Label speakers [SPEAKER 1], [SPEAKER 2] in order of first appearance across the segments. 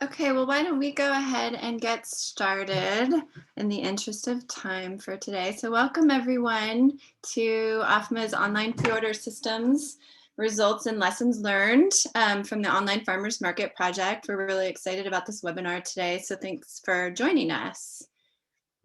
[SPEAKER 1] Okay, well, why don't we go ahead and get started in the interest of time for today. So welcome everyone to OFMA's online pre-order systems results and lessons learned from the Online Farmers Market project. We're really excited about this webinar today, so thanks for joining us.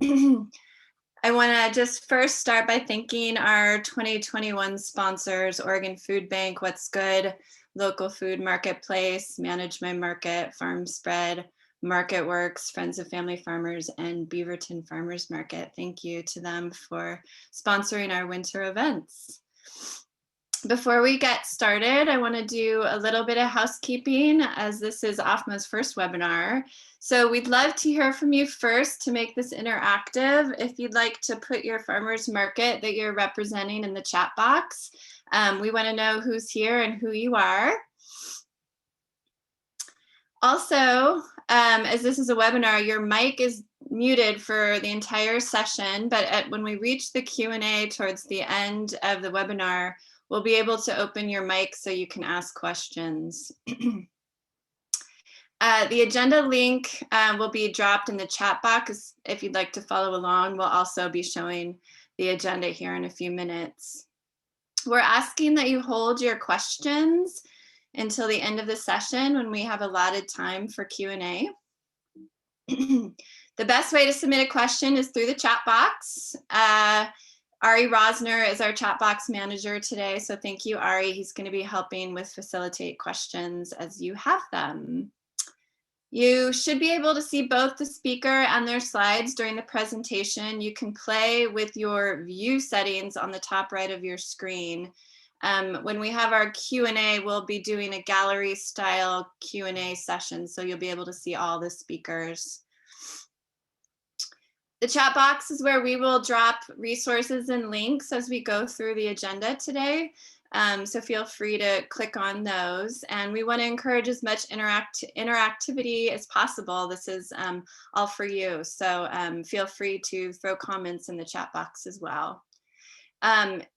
[SPEAKER 1] I want to just first start by thanking our 2021 sponsors, Oregon Food Bank, What's Good, Local Food Marketplace, Manage My Market, Farm Spread, Market Works, Friends of Family Farmers, and Beaverton Farmers Market. Thank you to them for sponsoring our winter events. Before we get started, I want to do a little bit of housekeeping as this is OFMA's first webinar. So we'd love to hear from you first to make this interactive. If you'd like to put your farmer's market that you're representing in the chat box, we want to know who's here and who you are. Also, as this is a webinar, your mic is muted for the entire session, but when we reach the Q&A towards the end of the webinar, we'll be able to open your mic so you can ask questions. The agenda link will be dropped in the chat box if you'd like to follow along. We'll also be showing the agenda here in a few minutes. We're asking that you hold your questions until the end of the session when we have allotted time for Q&A. The best way to submit a question is through the chat box. Ari Rosner is our chat box manager today, so thank you, Ari. He's going to be helping with facilitate questions as you have them. You should be able to see both the speaker and their slides during the presentation. You can play with your view settings on the top right of your screen. When we have our Q&A, we'll be doing a gallery style Q&A session, so you'll be able to see all the speakers. The chat box is where we will drop resources and links as we go through the agenda today. So feel free to click on those. And we want to encourage as much interactivity as possible. This is all for you. So feel free to throw comments in the chat box as well.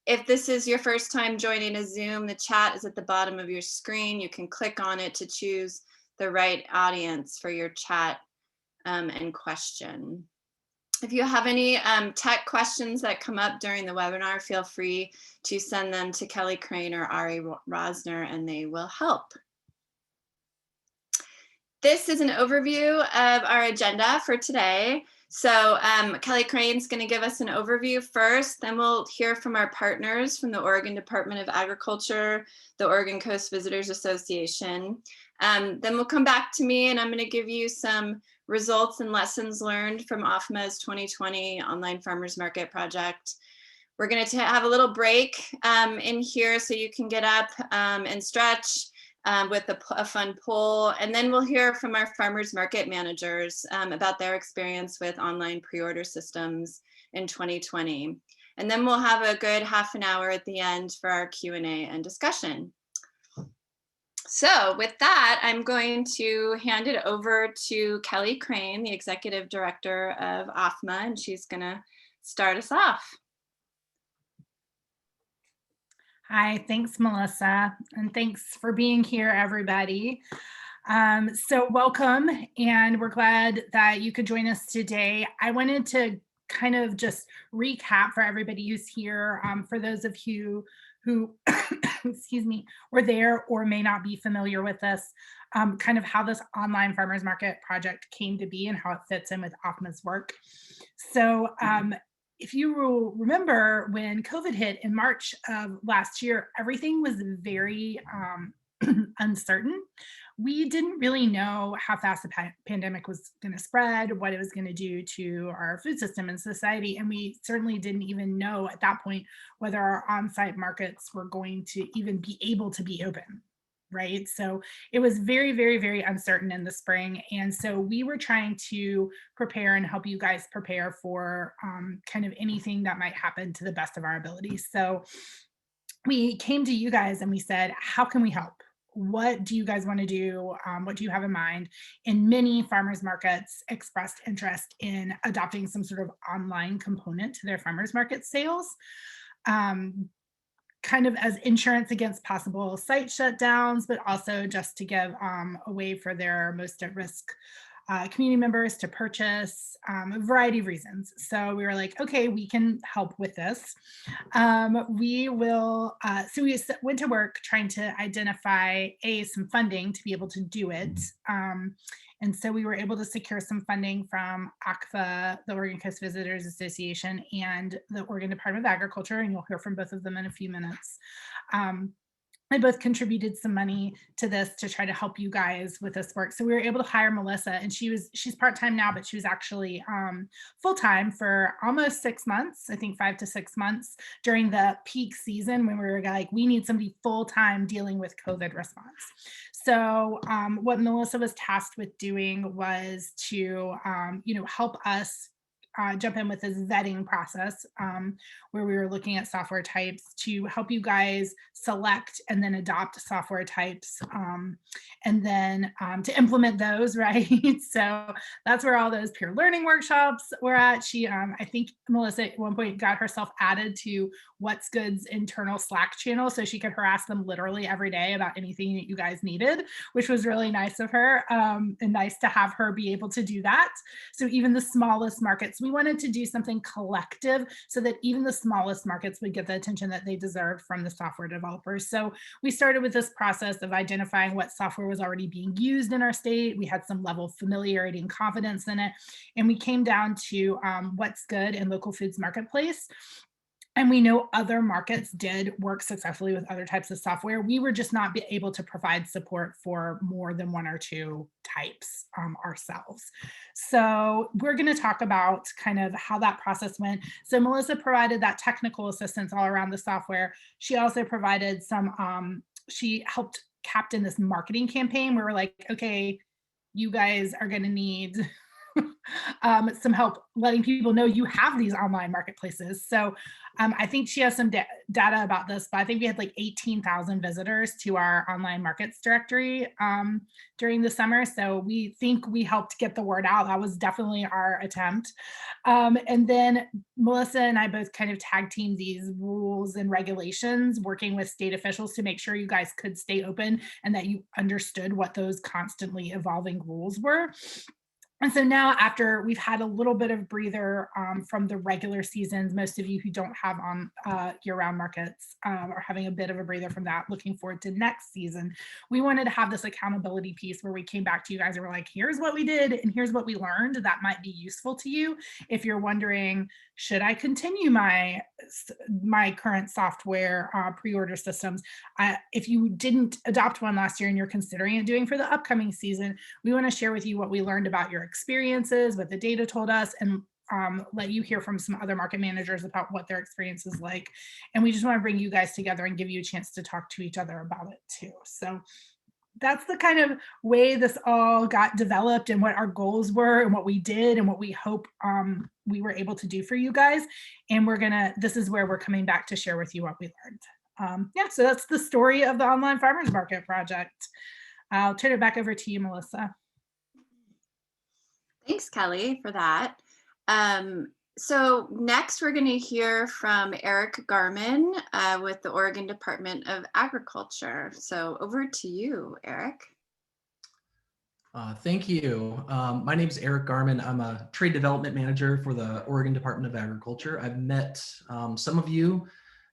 [SPEAKER 1] If this is your first time joining a Zoom, the chat is at the bottom of your screen. You can click on it to choose the right audience for your chat and question. If you have any tech questions that come up during the webinar, feel free to send them to Kelly Crane or Ari Rosner and they will help. This is an overview of our agenda for today. So Kelly Crane's going to give us an overview first, then we'll hear from our partners from the Oregon Department of Agriculture, the Oregon Coast Visitors Association. Then we'll come back to me and I'm going to give you some results and lessons learned from OFMA's 2020 Online Farmers Market project. We're going to have a little break in here so you can get up and stretch with a fun poll. And then we'll hear from our farmers market managers about their experience with online pre-order systems in 2020. And then we'll have a good half an hour at the end for our Q&A and discussion. So with that, I'm going to hand it over to Kelly Crane, the Executive Director of OFMA, and she's going to start us off.
[SPEAKER 2] Hi, thanks, Melissa, and thanks for being here, everybody. So welcome, and we're glad that you could join us today. I wanted to kind of just recap for everybody who's here, for those of you who, excuse me, were there or may not be familiar with us, kind of how this online farmers market project came to be and how it fits in with OFMA's work. So if you will remember, when COVID hit in March of last year, everything was very uncertain. We didn't really know how fast the pandemic was going to spread, what it was going to do to our food system and society. And we certainly didn't even know at that point whether our on-site markets were going to even be able to be open. Right. So it was very, very, very uncertain in the spring. And so we were trying to prepare and help you guys prepare for kind of anything that might happen to the best of our abilities. So we came to you guys and we said, how can we help? What do you guys want to do? What do you have in mind? And many farmers markets expressed interest in adopting some sort of online component to their farmers market sales. kind of as insurance against possible site shutdowns, but also just to give a way for their most at risk community members to purchase, a variety of reasons. So we were like, okay, we can help with this. So we went to work trying to identify some funding to be able to do it. And so we were able to secure some funding from ACFA, the Oregon Coast Visitors Association, and the Oregon Department of Agriculture, and you'll hear from both of them in a few minutes. They both contributed some money to this to try to help you guys with this work. So we were able to hire Melissa, and she's part-time now, but she was actually full-time for almost 6 months, I think 5 to 6 months during the peak season when we were like, we need somebody full-time dealing with COVID response. So what Melissa was tasked with doing was to, help us jump in with this vetting process where we were looking at software types to help you guys select and then adopt software types and then to implement those, right? So that's where all those peer learning workshops were at. She, I think Melissa at one point got herself added to What's Good's internal Slack channel so she could harass them literally every day about anything that you guys needed, which was really nice of her and nice to have her be able to do that. So even the smallest markets, we wanted to do something collective so that even the smallest markets would get the attention that they deserved from the software developers. So we started with this process of identifying what software was already being used in our state. We had some level of familiarity and confidence in it. And we came down to What's Good and Local Foods Marketplace. And we know other markets did work successfully with other types of software. We were just not able to provide support for more than 1 or 2 types ourselves. So we're going to talk about kind of how that process went. So Melissa provided that technical assistance all around the software. She also provided some, she helped captain this marketing campaign where we're like, okay, you guys are going to need some help letting people know you have these online marketplaces. So I think she has some data about this, but I think we had like 18,000 visitors to our online markets directory during the summer. So we think we helped get the word out. That was definitely our attempt. And then Melissa and I both kind of tag teamed these rules and regulations, working with state officials to make sure you guys could stay open and that you understood what those constantly evolving rules were. And so now after we've had a little bit of breather from the regular seasons, most of you who don't have on year-round markets are having a bit of a breather from that, looking forward to next season. We wanted to have this accountability piece where we came back to you guys and we're like, here's what we did and here's what we learned that might be useful to you. If you're wondering, should I continue my current software pre-order systems? If you didn't adopt one last year and you're considering it doing for the upcoming season, we want to share with you what we learned about your experiences, what the data told us, and let you hear from some other market managers about what their experience is like. And we just want to bring you guys together and give you a chance to talk to each other about it too. So that's the kind of way this all got developed and what our goals were and what we did and what we hope we were able to do for you guys. And this is where we're coming back to share with you what we learned. So that's the story of the Online Farmers Market project. I'll turn it back over to you, Melissa.
[SPEAKER 1] Thanks, Kelly, for that. So next we're going to hear from Eric Garman with the Oregon Department of Agriculture. So over to you, Eric.
[SPEAKER 3] Thank you. My name is Eric Garman. I'm a trade development manager for the Oregon Department of Agriculture. I've met some of you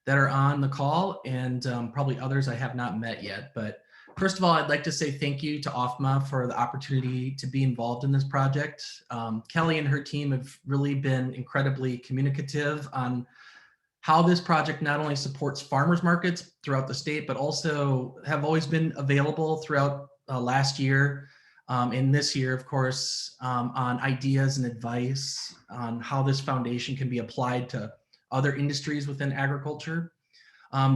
[SPEAKER 3] that are on the call and probably others I have not met yet. But first of all, I'd like to say thank you to OFMA for the opportunity to be involved in this project. Kelly and her team have really been incredibly communicative on how this project not only supports farmers markets throughout the state, but also have always been available throughout last year and this year, of course, on ideas and advice on how this foundation can be applied to other industries within agriculture.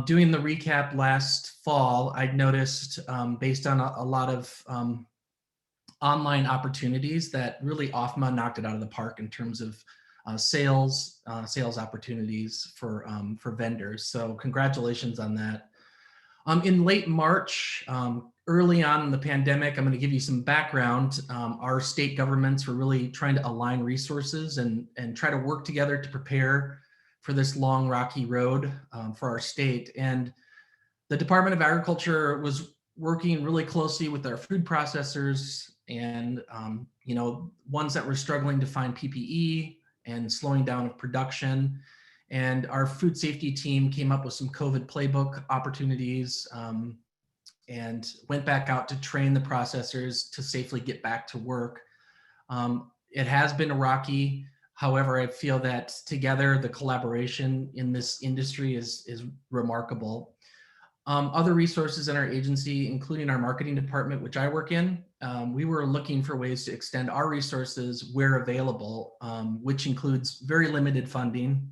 [SPEAKER 3] Doing the recap last fall, I'd noticed based on a lot of online opportunities that really OFMA knocked it out of the park in terms of sales opportunities for vendors. So congratulations on that. In late March, early on in the pandemic, I'm going to give you some background. Our state governments were really trying to align resources and try to work together to prepare for this long rocky road for our state. And the Department of Agriculture was working really closely with our food processors and ones that were struggling to find PPE and slowing down of production. And our food safety team came up with some COVID playbook opportunities and went back out to train the processors to safely get back to work. It has been a rocky. However, I feel that together the collaboration in this industry is remarkable. Other resources in our agency, including our marketing department, which I work in, we were looking for ways to extend our resources where available, which includes very limited funding.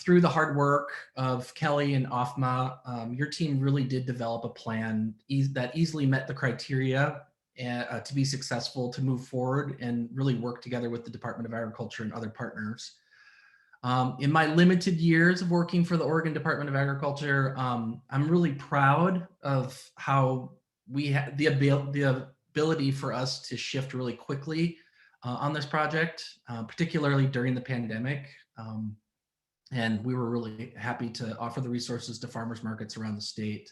[SPEAKER 3] Through the hard work of Kelly and OFMA, your team really did develop a plan that easily met the criteria to be successful, to move forward and really work together with the Department of Agriculture and other partners. In my limited years of working for the Oregon Department of Agriculture, I'm really proud of how we had the ability for us to shift really quickly on this project, particularly during the pandemic. And we were really happy to offer the resources to farmers markets around the state.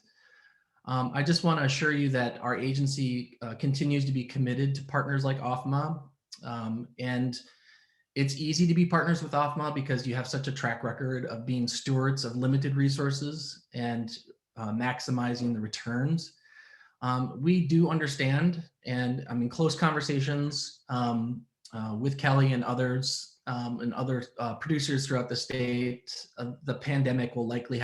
[SPEAKER 3] I just want to assure you that our agency continues to be committed to partners like OFMA. And it's easy to be partners with OFMA because you have such a track record of being stewards of limited resources and maximizing the returns. We do understand, and I'm in close conversations with Kelly and others and other producers throughout the state. The pandemic will likely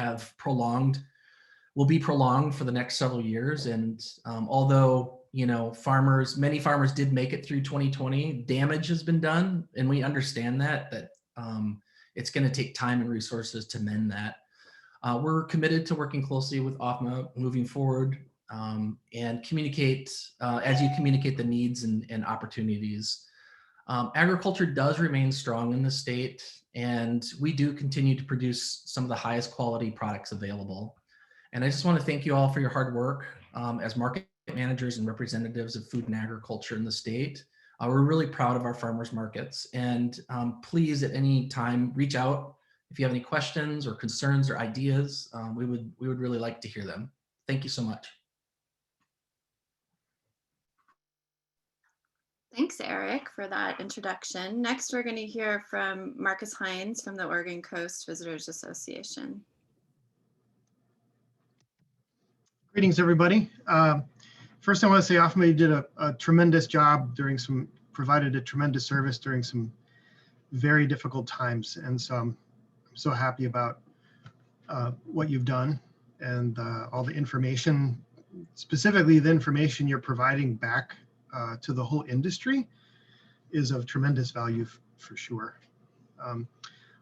[SPEAKER 3] will be prolonged for the next several years. And although, many farmers did make it through 2020, damage has been done. And we understand that it's going to take time and resources to mend that. We're committed to working closely with OFMA moving forward and communicate as you communicate the needs and opportunities. Agriculture does remain strong in the state, and we do continue to produce some of the highest quality products available. And I just want to thank you all for your hard work as market managers and representatives of food and agriculture in the state. We're really proud of our farmers markets, and please at any time reach out if you have any questions or concerns or ideas. We would really like to hear them. Thank you so much.
[SPEAKER 1] Thanks, Eric, for that introduction. Next, we're going to hear from Marcus Hines from the Oregon Coast Visitors Association.
[SPEAKER 4] Greetings, everybody. First, I want to say OFMA did a tremendous job provided a tremendous service during some very difficult times. And so I'm so happy about what you've done and all the information, specifically the information you're providing back to the whole industry is of tremendous value for sure.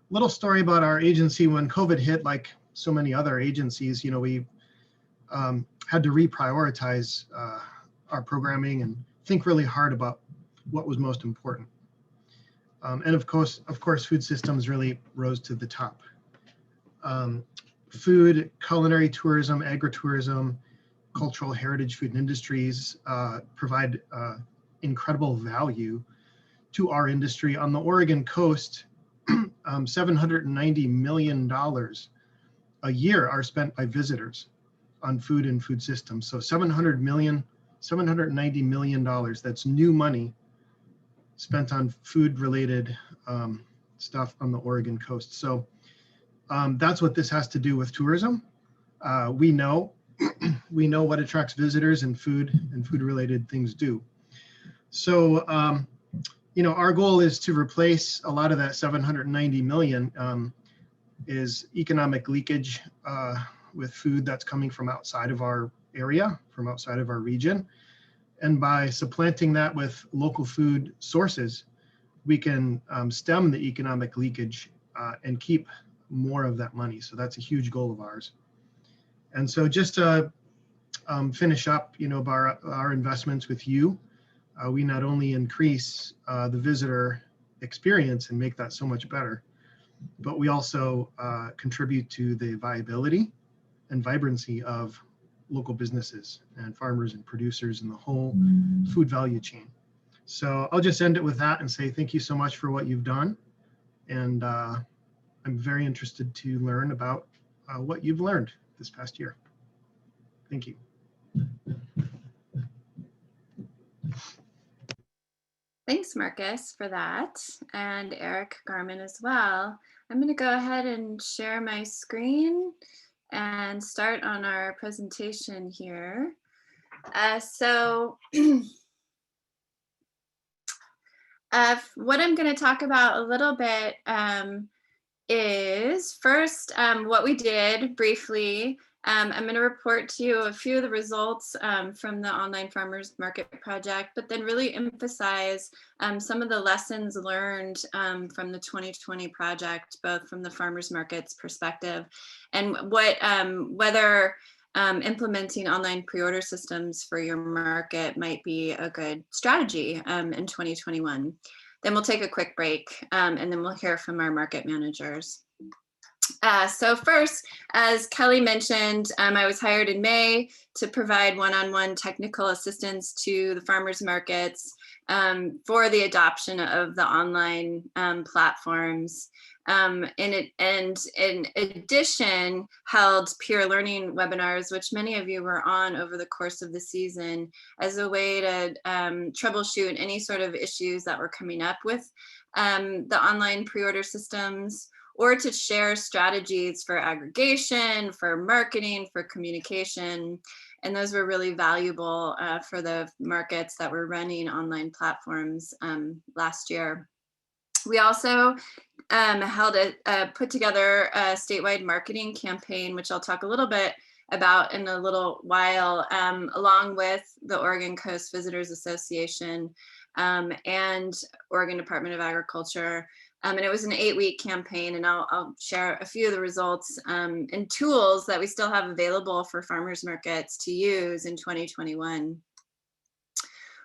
[SPEAKER 4] Little story about our agency. When COVID hit, like so many other agencies, we had to reprioritize our programming and think really hard about what was most important. And of course, food systems really rose to the top. Food, culinary tourism, agritourism, cultural heritage food and industries provide incredible value to our industry. On the Oregon coast, $790 million a year are spent by visitors on food and food systems. So $790 million, that's new money spent on food related stuff on the Oregon coast. So that's what this has to do with tourism. We know what attracts visitors, and food related things do. So, our goal is to replace a lot of that 790 million is economic leakage with food that's coming from outside of our area, from outside of our region. And by supplanting that with local food sources, we can stem the economic leakage and keep more of that money. So that's a huge goal of ours. And so just to finish up, about our investments with you, we not only increase the visitor experience and make that so much better, but we also contribute to the viability and vibrancy of local businesses and farmers and producers and the whole food value chain. So I'll just end it with that and say thank you so much for what you've done. And I'm very interested to learn about what you've learned this past year. Thank you.
[SPEAKER 1] Thanks, Marcus, for that, and Eric Garman as well. I'm going to go ahead and share my screen and start on our presentation here. What I'm going to talk about a little bit is first what we did briefly. I'm going to report to you a few of the results from the Online Farmers Market project, but then really emphasize some of the lessons learned from the 2020 project, both from the farmers market's perspective and what whether implementing online pre-order systems for your market might be a good strategy in 2021. Then we'll take a quick break and then we'll hear from our market managers. So first, as Kelly mentioned, I was hired in May to provide one-on-one technical assistance to the farmers markets for the adoption of the online platforms. And in addition, held peer learning webinars, which many of you were on over the course of the season, as a way to troubleshoot any sort of issues that were coming up with the online pre-order systems, or to share strategies for aggregation, for marketing, for communication. And those were really valuable for the markets that were running online platforms last year. We also put together a statewide marketing campaign, which I'll talk a little bit about in a little while, along with the Oregon Coast Visitors Association and Oregon Department of Agriculture. And it was an 8-week campaign, and I'll share a few of the results and tools that we still have available for farmers markets to use in 2021.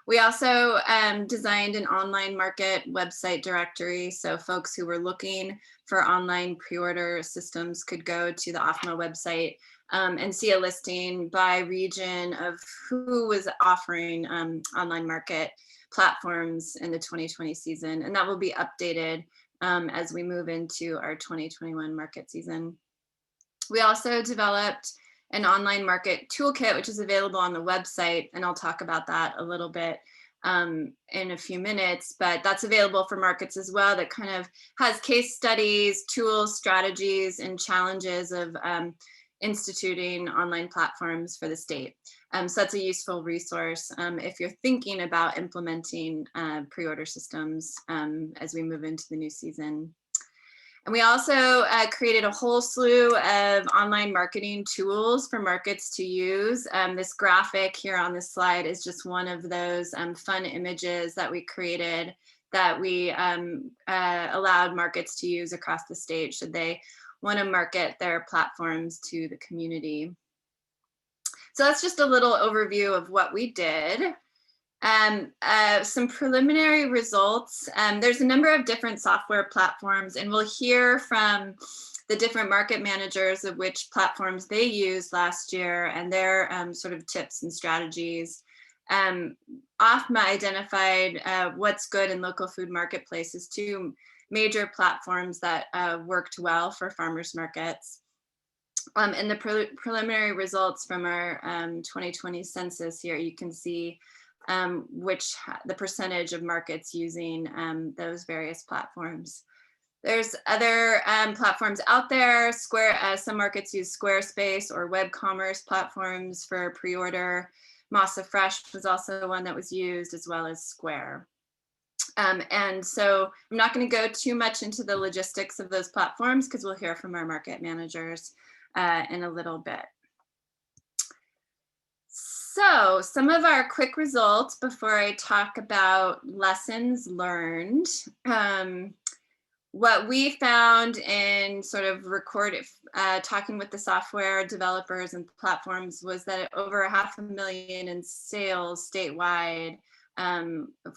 [SPEAKER 1] We also designed an online market website directory, so folks who were looking for online pre-order systems could go to the OFMA website and see a listing by region of who was offering online market platforms in the 2020 season, and that will be updated as we move into our 2021 market season. We also developed an online market toolkit, which is available on the website, and I'll talk about that a little bit in a few minutes, but that's available for markets as well, that kind of has case studies, tools, strategies, and challenges of instituting online platforms for the state. So that's a useful resource if you're thinking about implementing pre-order systems as we move into the new season. And we also created a whole slew of online marketing tools for markets to use. This graphic here on this slide is just one of those fun images that we created that we allowed markets to use across the state should they want to market their platforms to the community. So that's just a little overview of what we did. Some preliminary results. There's a number of different software platforms, and we'll hear from the different market managers of which platforms they used last year and their sort of tips and strategies. OFMA identified what's good in local food marketplaces, 2 major platforms that worked well for farmers markets. And the preliminary results from our 2020 census here, you can see the percentage of markets using those various platforms. There's other platforms out there. Some markets use Squarespace or web commerce platforms for pre-order. Masa Fresh was also one that was used, as well as Square. And so I'm not going to go too much into the logistics of those platforms because we'll hear from our market managers in a little bit. So some of our quick results before I talk about lessons learned. What we found in sort of talking with the software developers and platforms was that over 500,000 in sales statewide on the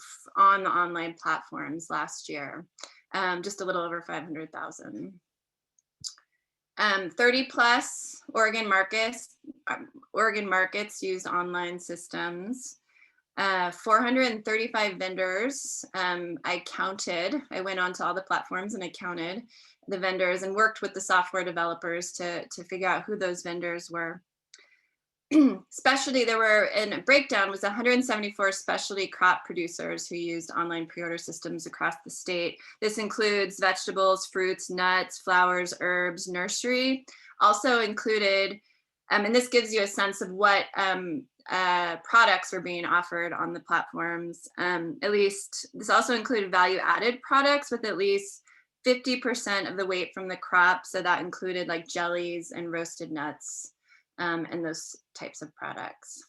[SPEAKER 1] online platforms last year, just a little over 500,000. 30 plus Oregon markets used online systems. 435 vendors. I went onto all the platforms and I counted the vendors and worked with the software developers to figure out who those vendors were. Specialty, there were, in a breakdown, was 174 specialty crop producers who used online pre-order systems across the state. This includes vegetables, fruits, nuts, flowers, herbs, nursery. Also included, and this gives you a sense of what products were being offered on the platforms. At least, this also included value-added products with at least 50% of the weight from the crop. So that included like jellies and roasted nuts. And those types of products.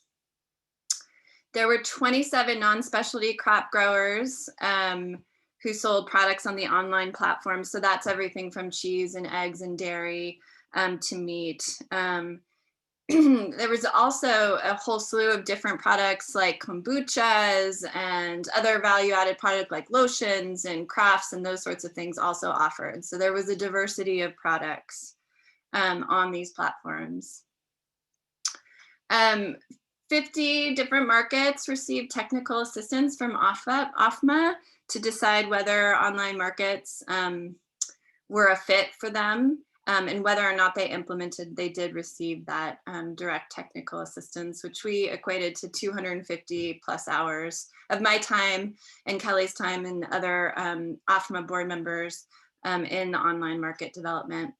[SPEAKER 1] There were 27 non-specialty crop growers who sold products on the online platform. So that's everything from cheese and eggs and dairy to meat. There was also a whole slew of different products like kombuchas and other value-added products like lotions and crafts and those sorts of things also offered. So there was a diversity of products on these platforms. 50 different markets received technical assistance from OFMA to decide whether online markets were a fit for them, and whether or not they did receive that direct technical assistance, which we equated to 250 plus hours of my time and Kelly's time and other OFMA board members in the online market development.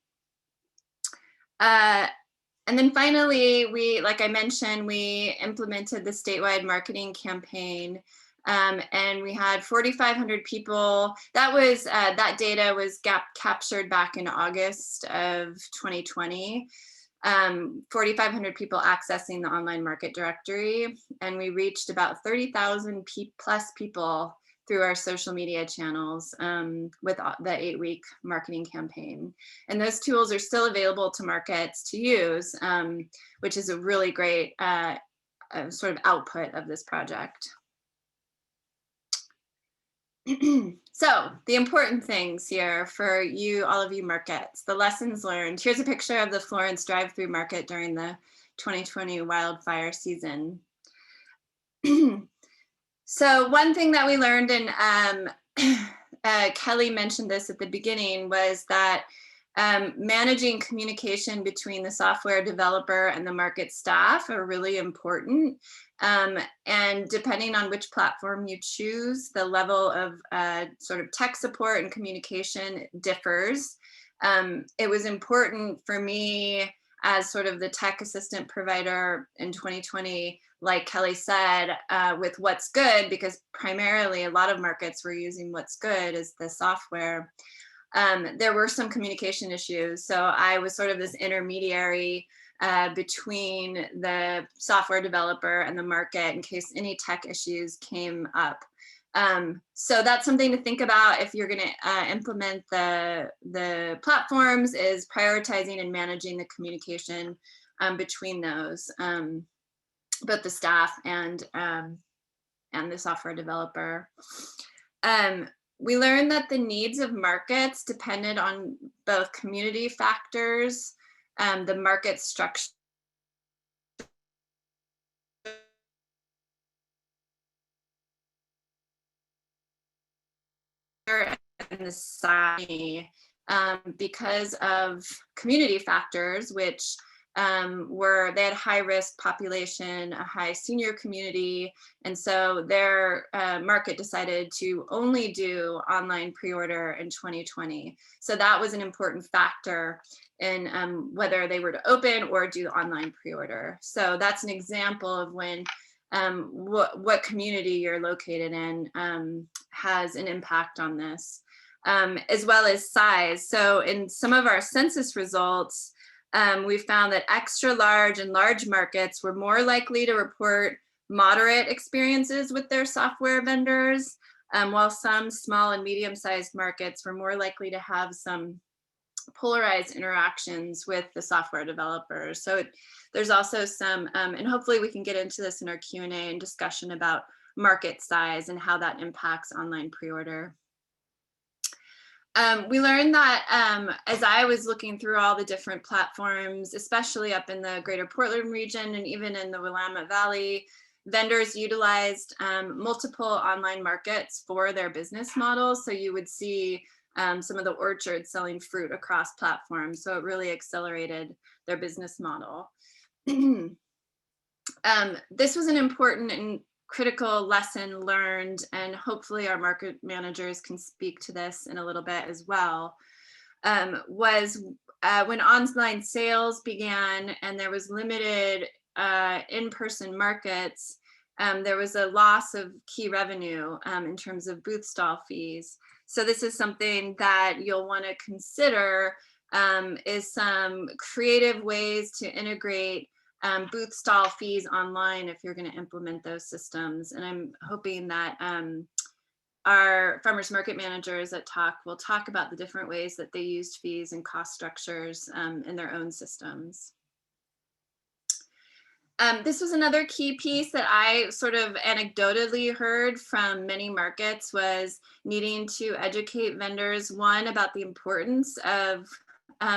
[SPEAKER 1] And then finally, like I mentioned, we implemented the statewide marketing campaign, and we had 4,500 people. That data was captured back in August of 2020. 4,500 people accessing the online market directory, and we reached about 30,000 plus people through our social media channels with the 8-week marketing campaign. And those tools are still available to markets to use, which is a really great sort of output of this project. So the important things here for you, all of you markets, the lessons learned. Here's a picture of the Florence drive-through market during the 2020 wildfire season. So one thing that we learned, and Kelly mentioned this at the beginning, was that managing communication between the software developer and the market staff are really important. And depending on which platform you choose, the level of sort of tech support and communication differs. It was important for me as sort of the tech assistant provider in 2020, like Kelly said, with What's Good, because primarily a lot of markets were using What's Good as the software. There were some communication issues. So I was sort of this intermediary between the software developer and the market in case any tech issues came up. So that's something to think about if you're going to implement the platforms, is prioritizing and managing the communication between those, both the staff and the software developer. We learned that the needs of markets depended on both community factors, the market structure, and the size, because of community factors, which they had high risk population, a high senior community, and so their market decided to only do online pre-order in 2020. So that was an important factor in whether they were to open or do online pre-order. So that's an example of when what community you're located in has an impact on this, as well as size. So in some of our census results, we found that extra large and large markets were more likely to report moderate experiences with their software vendors, while some small and medium-sized markets were more likely to have some polarized interactions with the software developers. So there's also some, and hopefully we can get into this in our Q&A and discussion about market size and how that impacts online pre-order. We learned that as I was looking through all the different platforms, especially up in the greater Portland region and even in the Willamette Valley, vendors utilized multiple online markets for their business models. So you would see some of the orchards selling fruit across platforms. So it really accelerated their business model. This was an important and critical lesson learned, and hopefully our market managers can speak to this in a little bit as well, was when online sales began and there was limited in-person markets, there was a loss of key revenue in terms of booth stall fees. So this is something that you'll want to consider, is some creative ways to integrate booth stall fees online if you're going to implement those systems. And I'm hoping that our farmers market managers at Talk will talk about the different ways that they used fees and cost structures in their own systems. This was another key piece that I sort of anecdotally heard from many markets, was needing to educate vendors, one, about the importance of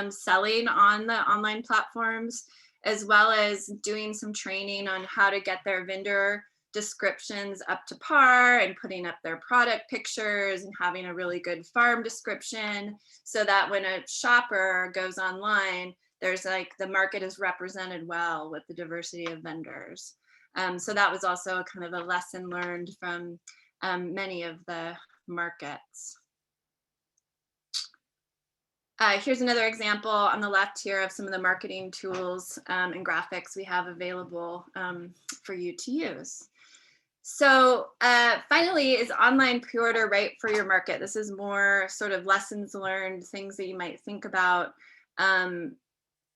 [SPEAKER 1] selling on the online platforms, as well as doing some training on how to get their vendor descriptions up to par and putting up their product pictures and having a really good farm description, so that when a shopper goes online, there's like the market is represented well with the diversity of vendors. So that was also kind of a lesson learned from many of the markets. Here's another example on the left here of some of the marketing tools and graphics we have available for you to use. So finally, is online pre-order right for your market? This is more sort of lessons learned, things that you might think about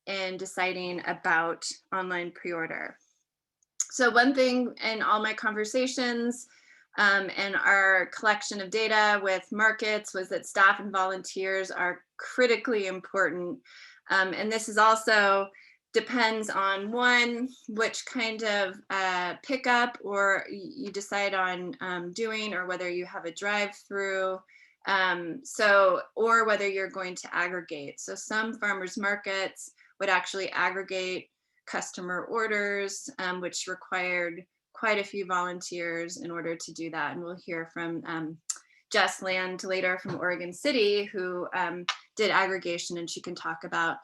[SPEAKER 1] in deciding about online pre-order. So one thing in all my conversations and our collection of data with markets was that staff and volunteers are critically important. And this is also depends on, one, which kind of pickup or you decide on doing, or whether you have a drive-through, or whether you're going to aggregate. So some farmers markets would actually aggregate customer orders, which required quite a few volunteers in order to do that. And we'll hear from Jess Land later from Oregon City, who did aggregation, and she can talk about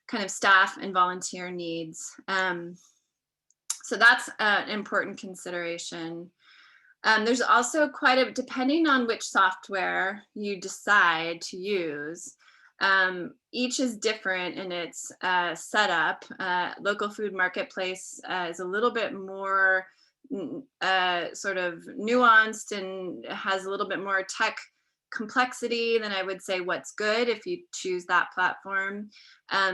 [SPEAKER 1] kind of staff and volunteer needs. So that's an important consideration. There's also quite a, depending on which software you decide to use, each is different in its setup. Local food marketplace is a little bit more sort of nuanced and has a little bit more tech complexity than I would say What's Good if you choose that platform.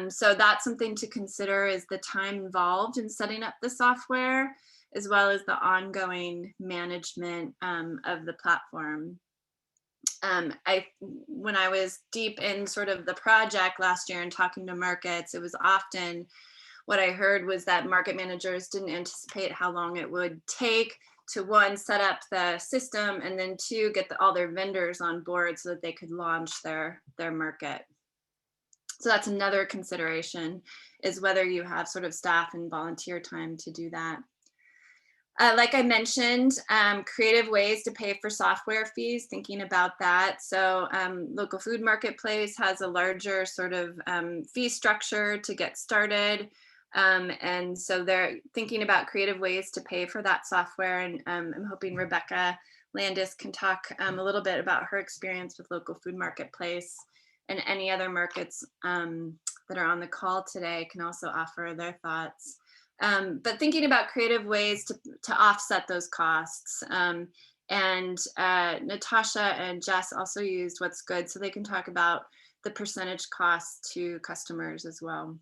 [SPEAKER 1] So that's something to consider, is the time involved in setting up the software, as well as the ongoing management of the platform. When I was deep in sort of the project last year and talking to markets, it was often what I heard was that market managers didn't anticipate how long it would take to, one, set up the system, and then two, get all their vendors on board so that they could launch their market. So that's another consideration, is whether you have sort of staff and volunteer time to do that. Like I mentioned, creative ways to pay for software fees, thinking about that. So local food marketplace has a larger sort of fee structure to get started. And so they're thinking about creative ways to pay for that software. And I'm hoping Rebecca Landis can talk a little bit about her experience with local food marketplace, and any other markets that are on the call today can also offer their thoughts. But thinking about creative ways to offset those costs. And Natasha and Jess also used What's Good, so they can talk about the percentage costs to customers as well.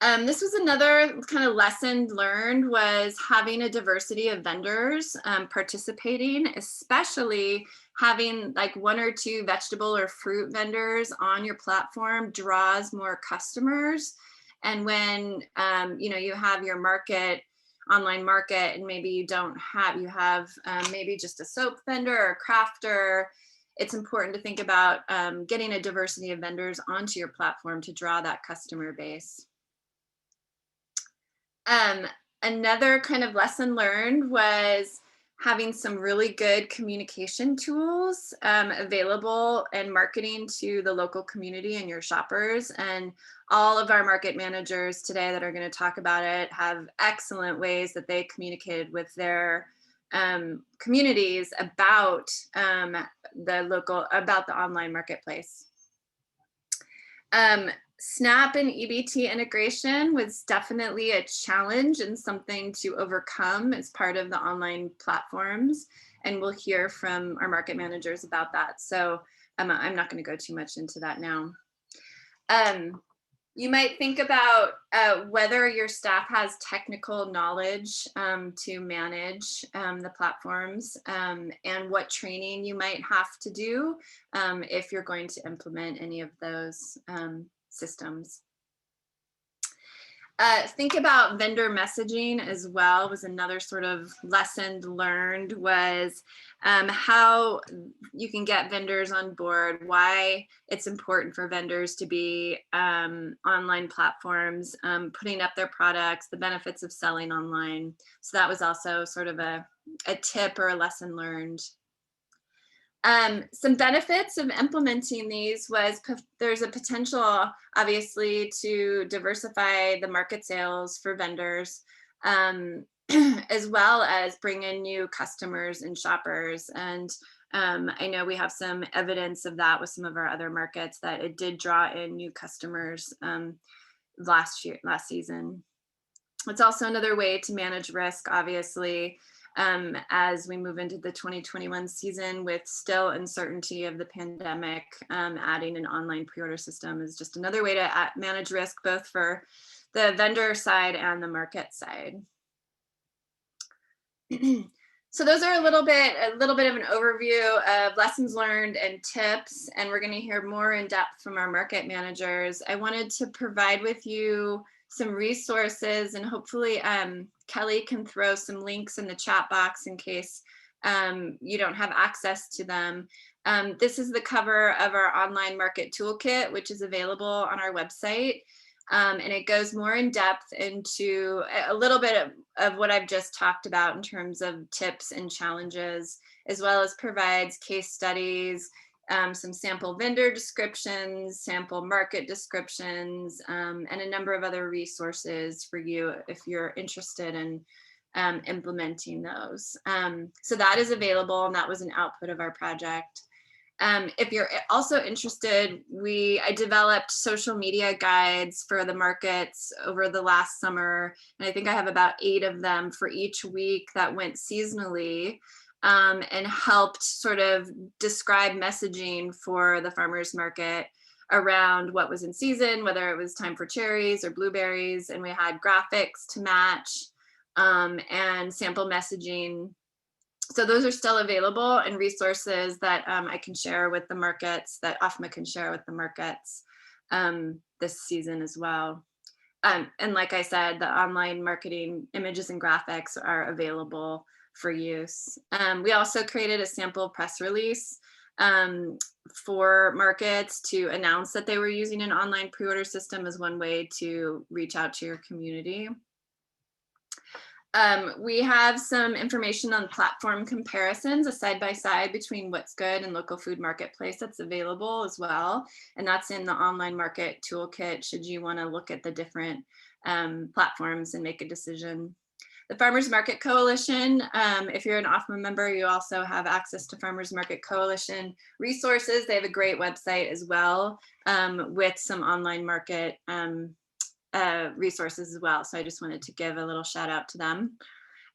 [SPEAKER 1] This was another kind of lesson learned, was having a diversity of vendors participating, especially having like 1 or 2 vegetable or fruit vendors on your platform draws more customers. And when you have your market, online market, and maybe you don't have, you have maybe just a soap vendor or a crafter, it's important to think about getting a diversity of vendors onto your platform to draw that customer base. Another kind of lesson learned was having some really good communication tools available and marketing to the local community and your shoppers. And all of our market managers today that are going to talk about it have excellent ways that they communicated with their communities about about the online marketplace. SNAP and EBT integration was definitely a challenge and something to overcome as part of the online platforms. And we'll hear from our market managers about that. So I'm not going to go too much into that now. You might think about whether your staff has technical knowledge to manage the platforms and what training you might have to do if you're going to implement any of those systems. Think about vendor messaging as well. Was another sort of lesson learned, was how you can get vendors on board, why it's important for vendors to be online platforms, putting up their products, the benefits of selling online. So that was also sort of a tip or a lesson learned. Some benefits of implementing these was there's a potential, obviously, to diversify the market sales for vendors, as well as bring in new customers and shoppers. And I know we have some evidence of that with some of our other markets, that it did draw in new customers last season. It's also another way to manage risk, obviously, as we move into the 2021 season with still uncertainty of the pandemic. Adding an online pre-order system is just another way to manage risk, both for the vendor side and the market side. So those are a little bit of an overview of lessons learned and tips, and we're going to hear more in depth from our market managers. I wanted to provide with you some resources, and hopefully Kelly can throw some links in the chat box in case you don't have access to them. This is the cover of our online market toolkit, which is available on our website. And it goes more in depth into a little bit of what I've just talked about in terms of tips and challenges, as well as provides case studies, some sample vendor descriptions, sample market descriptions, and a number of other resources for you if you're interested in implementing those. So that is available, and that was an output of our project. If you're also interested, I developed social media guides for the markets over the last summer, and I think I have about 8 of them for each week that went seasonally. And helped sort of describe messaging for the farmers market around what was in season, whether it was time for cherries or blueberries, and we had graphics to match and sample messaging. So those are still available, and resources that I can share with the markets, that OFMA can share with the markets this season as well. And like I said, the online marketing images and graphics are available for use. We also created a sample press release for markets to announce that they were using an online pre-order system as one way to reach out to your community. We have some information on platform comparisons, a side-by-side between What's Good and Local Food Marketplace that's available as well. And that's in the online market toolkit, should you want to look at the different platforms and make a decision. The Farmers Market Coalition, if you're an OFMA member, you also have access to Farmers Market Coalition resources. They have a great website as well with some online market resources as well. So I just wanted to give a little shout out to them.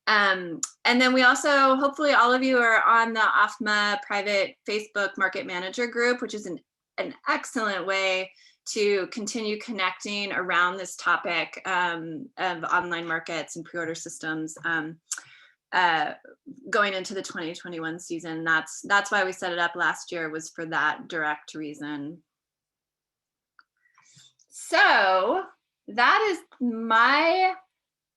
[SPEAKER 1] And then we also, hopefully all of you are on the OFMA private Facebook Market Manager group, which is an excellent way to continue connecting around this topic of online markets and pre-order systems going into the 2021 season. That's why we set it up last year, was for that direct reason. So that is my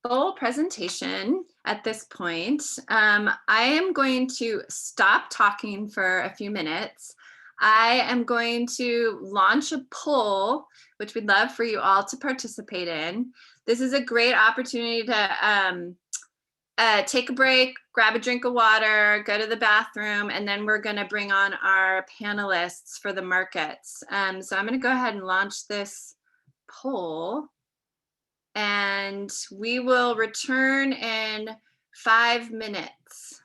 [SPEAKER 1] full presentation at this point. I am going to stop talking for a few minutes. I am going to launch a poll, which we'd love for you all to participate in. This is a great opportunity to take a break, grab a drink of water, go to the bathroom, and then we're going to bring on our panelists for the markets. So I'm going to go ahead and launch this poll, and we will return in 5 minutes.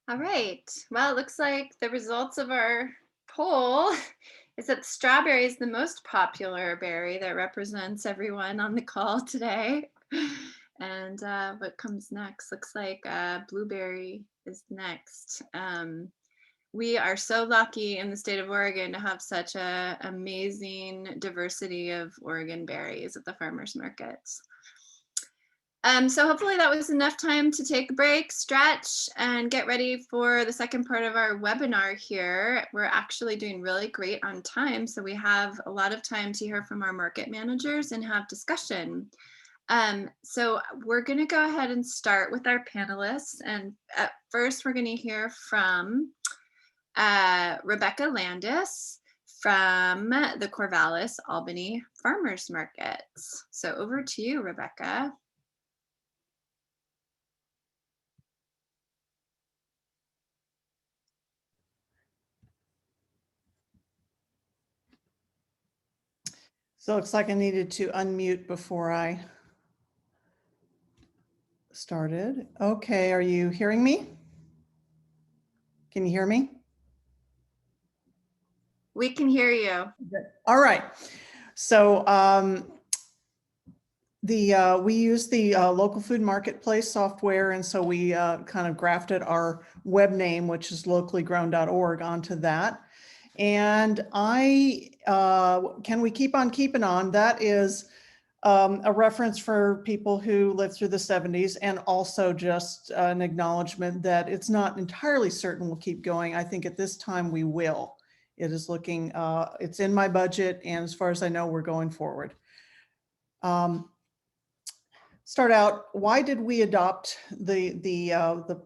[SPEAKER 1] All right. Well, it looks like the results of our poll is that strawberry is the most popular berry that represents everyone on the call today. And what comes next? Looks like blueberry is next. We are so lucky in the state of Oregon to have such an amazing diversity of Oregon berries at the farmers markets. So hopefully that was enough time to take a break, stretch, and get ready for the second part of our webinar here. We're actually doing really great on time, so we have a lot of time to hear from our market managers and have discussion. So we're going to go ahead and start with our panelists. And at first, we're going to hear from Rebecca Landis from the Corvallis Albany Farmers Markets. So over to you, Rebecca.
[SPEAKER 5] So it looks like I needed to unmute before I started. Okay, are you hearing me? Can you hear me?
[SPEAKER 1] We can hear you.
[SPEAKER 5] All right. So we use the local food marketplace software, and so we kind of grafted our web name, which is locallygrown.org, onto that. And can we keep on keeping on? That is a reference for people who lived through the 70s, and also just an acknowledgement that it's not entirely certain we'll keep going. I think at this time we will. It is looking, it's in my budget, and as far as I know, we're going forward. Start out, why did we adopt the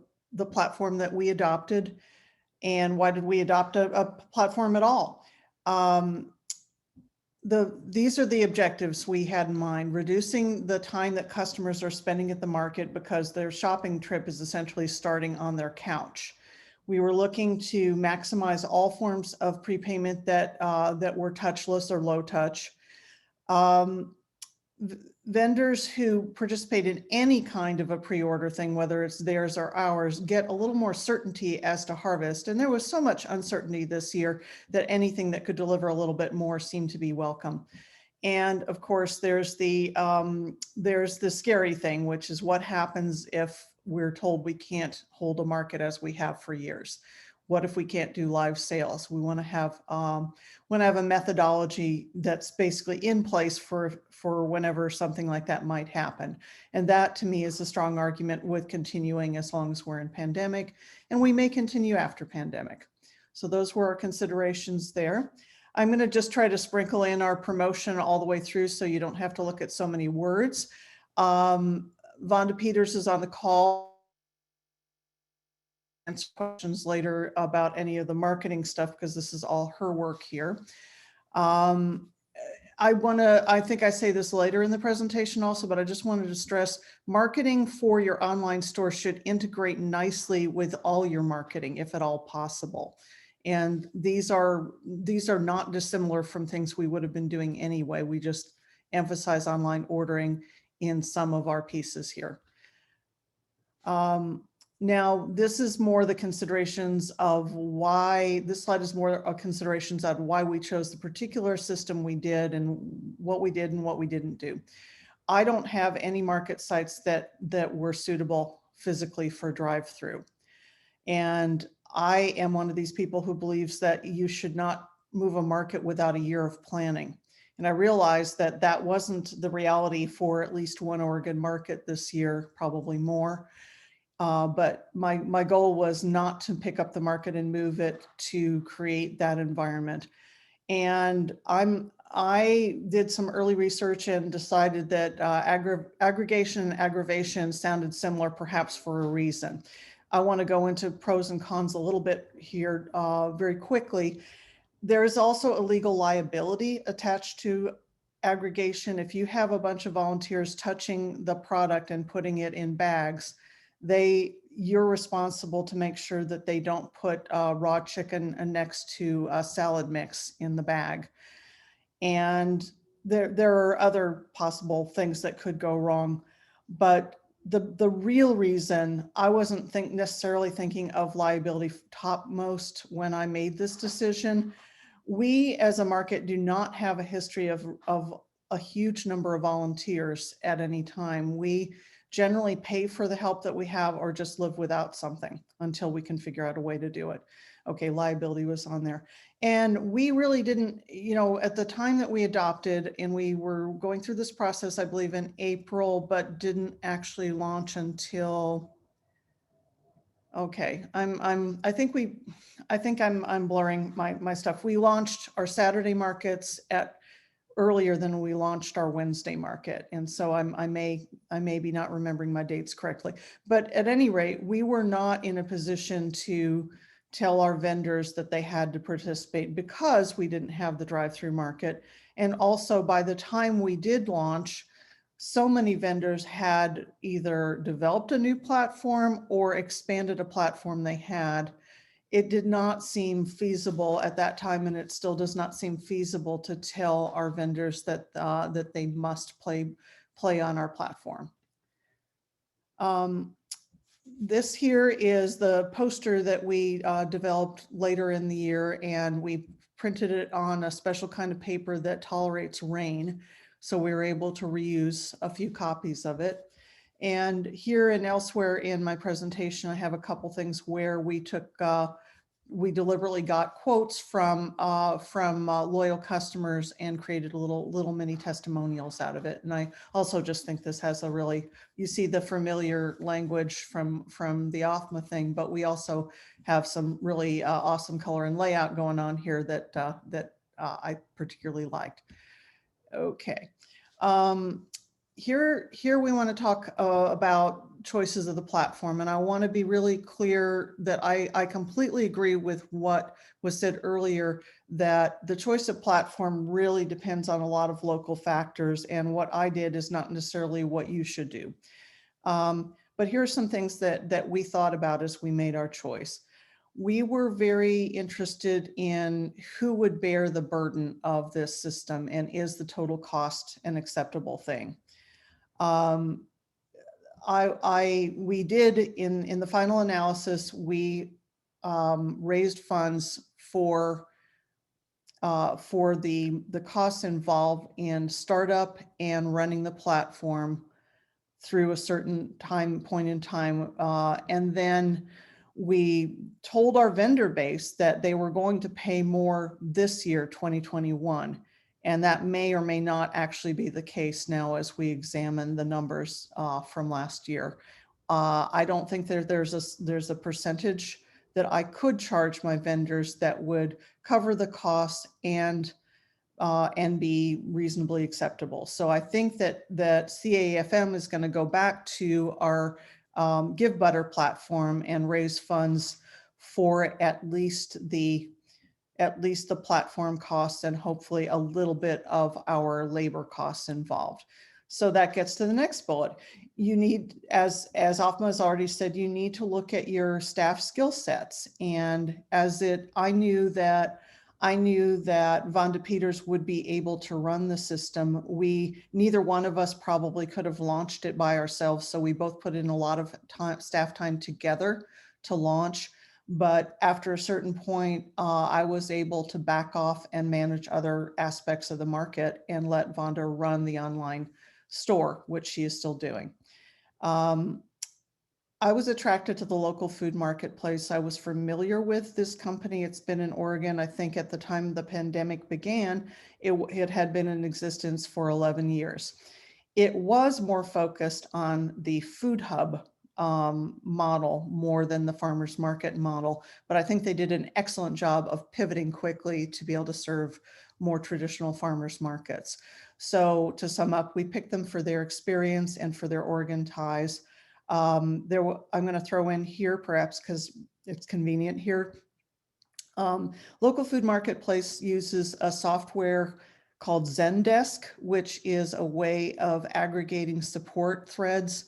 [SPEAKER 5] platform that we adopted? And why did we adopt a platform at all? These are the objectives we had in mind: reducing the time that customers are spending at the market because their shopping trip is essentially starting on their couch. We were looking to maximize all forms of prepayment that were touchless or low touch. Vendors who participate in any kind of a pre-order thing, whether it's theirs or ours, get a little more certainty as to harvest. And there was so much uncertainty this year that anything that could deliver a little bit more seemed to be welcome. And of course, there's the scary thing, which is what happens if we're told we can't hold a market as we have for years. What if we can't do live sales? We want to have a methodology that's basically in place for whenever something like that might happen. And that to me is a strong argument with continuing as long as we're in pandemic, and we may continue after pandemic. So those were our considerations there. I'm going to just try to sprinkle in our promotion all the way through so you don't have to look at so many words. Vonda Peters is on the call. Answer questions later about any of the marketing stuff, because this is all her work here. I think I say this later in the presentation also, but I just wanted to stress marketing for your online store should integrate nicely with all your marketing, if at all possible. And these are not dissimilar from things we would have been doing anyway. We just emphasize online ordering in some of our pieces here. Now, this is more the considerations of why, this slide is more considerations on why we chose the particular system we did and what we did and what we didn't do. I don't have any market sites that were suitable physically for drive-through. And I am one of these people who believes that you should not move a market without a year of planning. And I realized that that wasn't the reality for at least one Oregon market this year, probably more. But my goal was not to pick up the market and move it to create that environment. And I did some early research and decided that aggregation and aggravation sounded similar, perhaps for a reason. I want to go into pros and cons a little bit here very quickly. There is also a legal liability attached to aggregation. If you have a bunch of volunteers touching the product and putting it in bags, you're responsible to make sure that they don't put raw chicken next to a salad mix in the bag. And there are other possible things that could go wrong, but the real reason I wasn't necessarily thinking of liability topmost when I made this decision. We as a market do not have a history of a huge number of volunteers at any time. We generally pay for the help that we have or just live without something until we can figure out a way to do it. Okay, liability was on there. And we really didn't, you know, at the time that we adopted, and we were going through this process, I believe in April, but didn't actually launch until, okay, I think I'm blurring my stuff. We launched our Saturday markets at earlier than we launched our Wednesday market. And so I may be not remembering my dates correctly, but at any rate, we were not in a position to tell our vendors that they had to participate because we didn't have the drive-through market. And also by the time we did launch, so many vendors had either developed a new platform or expanded a platform they had. It did not seem feasible at that time, and it still does not seem feasible to tell our vendors that that they must play on our platform. This here is the poster that we developed later in the year, and we printed it on a special kind of paper that tolerates rain. So we were able to reuse a few copies of it. And here and elsewhere in my presentation, I have a couple things where we took, we deliberately got quotes from loyal customers and created little mini testimonials out of it. And I also just think this has a really, you see the familiar language from the OFMA thing, but we also have some really awesome color and layout going on here that I particularly liked. Okay. Here we want to talk about choices of the platform. And I want to be really clear that I completely agree with what was said earlier, that the choice of platform really depends on a lot of local factors. And what I did is not necessarily what you should do. But here are some things that we thought about as we made our choice. We were very interested in who would bear the burden of this system, and is the total cost an acceptable thing? We did in the final analysis, we raised funds for the costs involved in startup and running the platform through a certain point in time, and then we told our vendor base that they were going to pay more this year, 2021. And that may or may not actually be the case now as we examine the numbers from last year. I don't think there's a percentage that I could charge my vendors that would cover the costs and be reasonably acceptable. So I think that CAFM is going to go back to our Give Butter platform and raise funds for at least the platform costs and hopefully a little bit of our labor costs involved. So that gets to the next bullet. You need, as OFMA has already said, you need to look at your staff skill sets. And I knew that Vonda Peters would be able to run the system. Neither one of us probably could have launched it by ourselves. So we both put in a lot of staff time together to launch. But after a certain point, I was able to back off and manage other aspects of the market and let Vonda run the online store, which she is still doing. I was attracted to the local food marketplace. I was familiar with this company. It's been in Oregon. I think at the time the pandemic began, it had been in existence for 11 years. It was more focused on the food hub model more than the farmers market model, but I think they did an excellent job of pivoting quickly to be able to serve more traditional farmers markets. So to sum up, we picked them for their experience and for their Oregon ties. I'm going to throw in here, perhaps because it's convenient here. Local food marketplace uses a software called Zendesk, which is a way of aggregating support threads.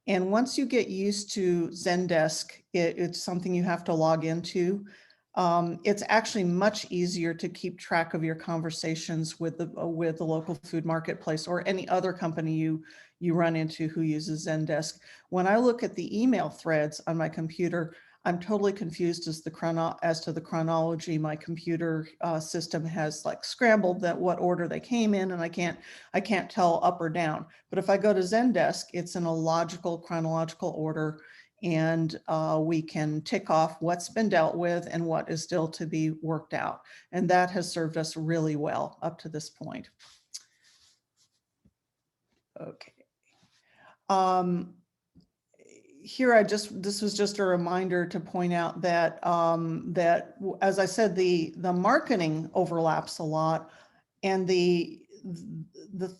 [SPEAKER 5] And once you get used to Zendesk, it's something you have to log into. It's actually much easier to keep track of your conversations with the local food marketplace or any other company you run into who uses Zendesk. When I look at the email threads on my computer, I'm totally confused as to the chronology. My computer system has like scrambled that what order they came in, and I can't tell up or down. But if I go to Zendesk, it's in a logical chronological order, and we can tick off what's been dealt with and what is still to be worked out. And that has served us really well up to this point. Okay. Here, this was just a reminder to point out that as I said, the marketing overlaps a lot, and the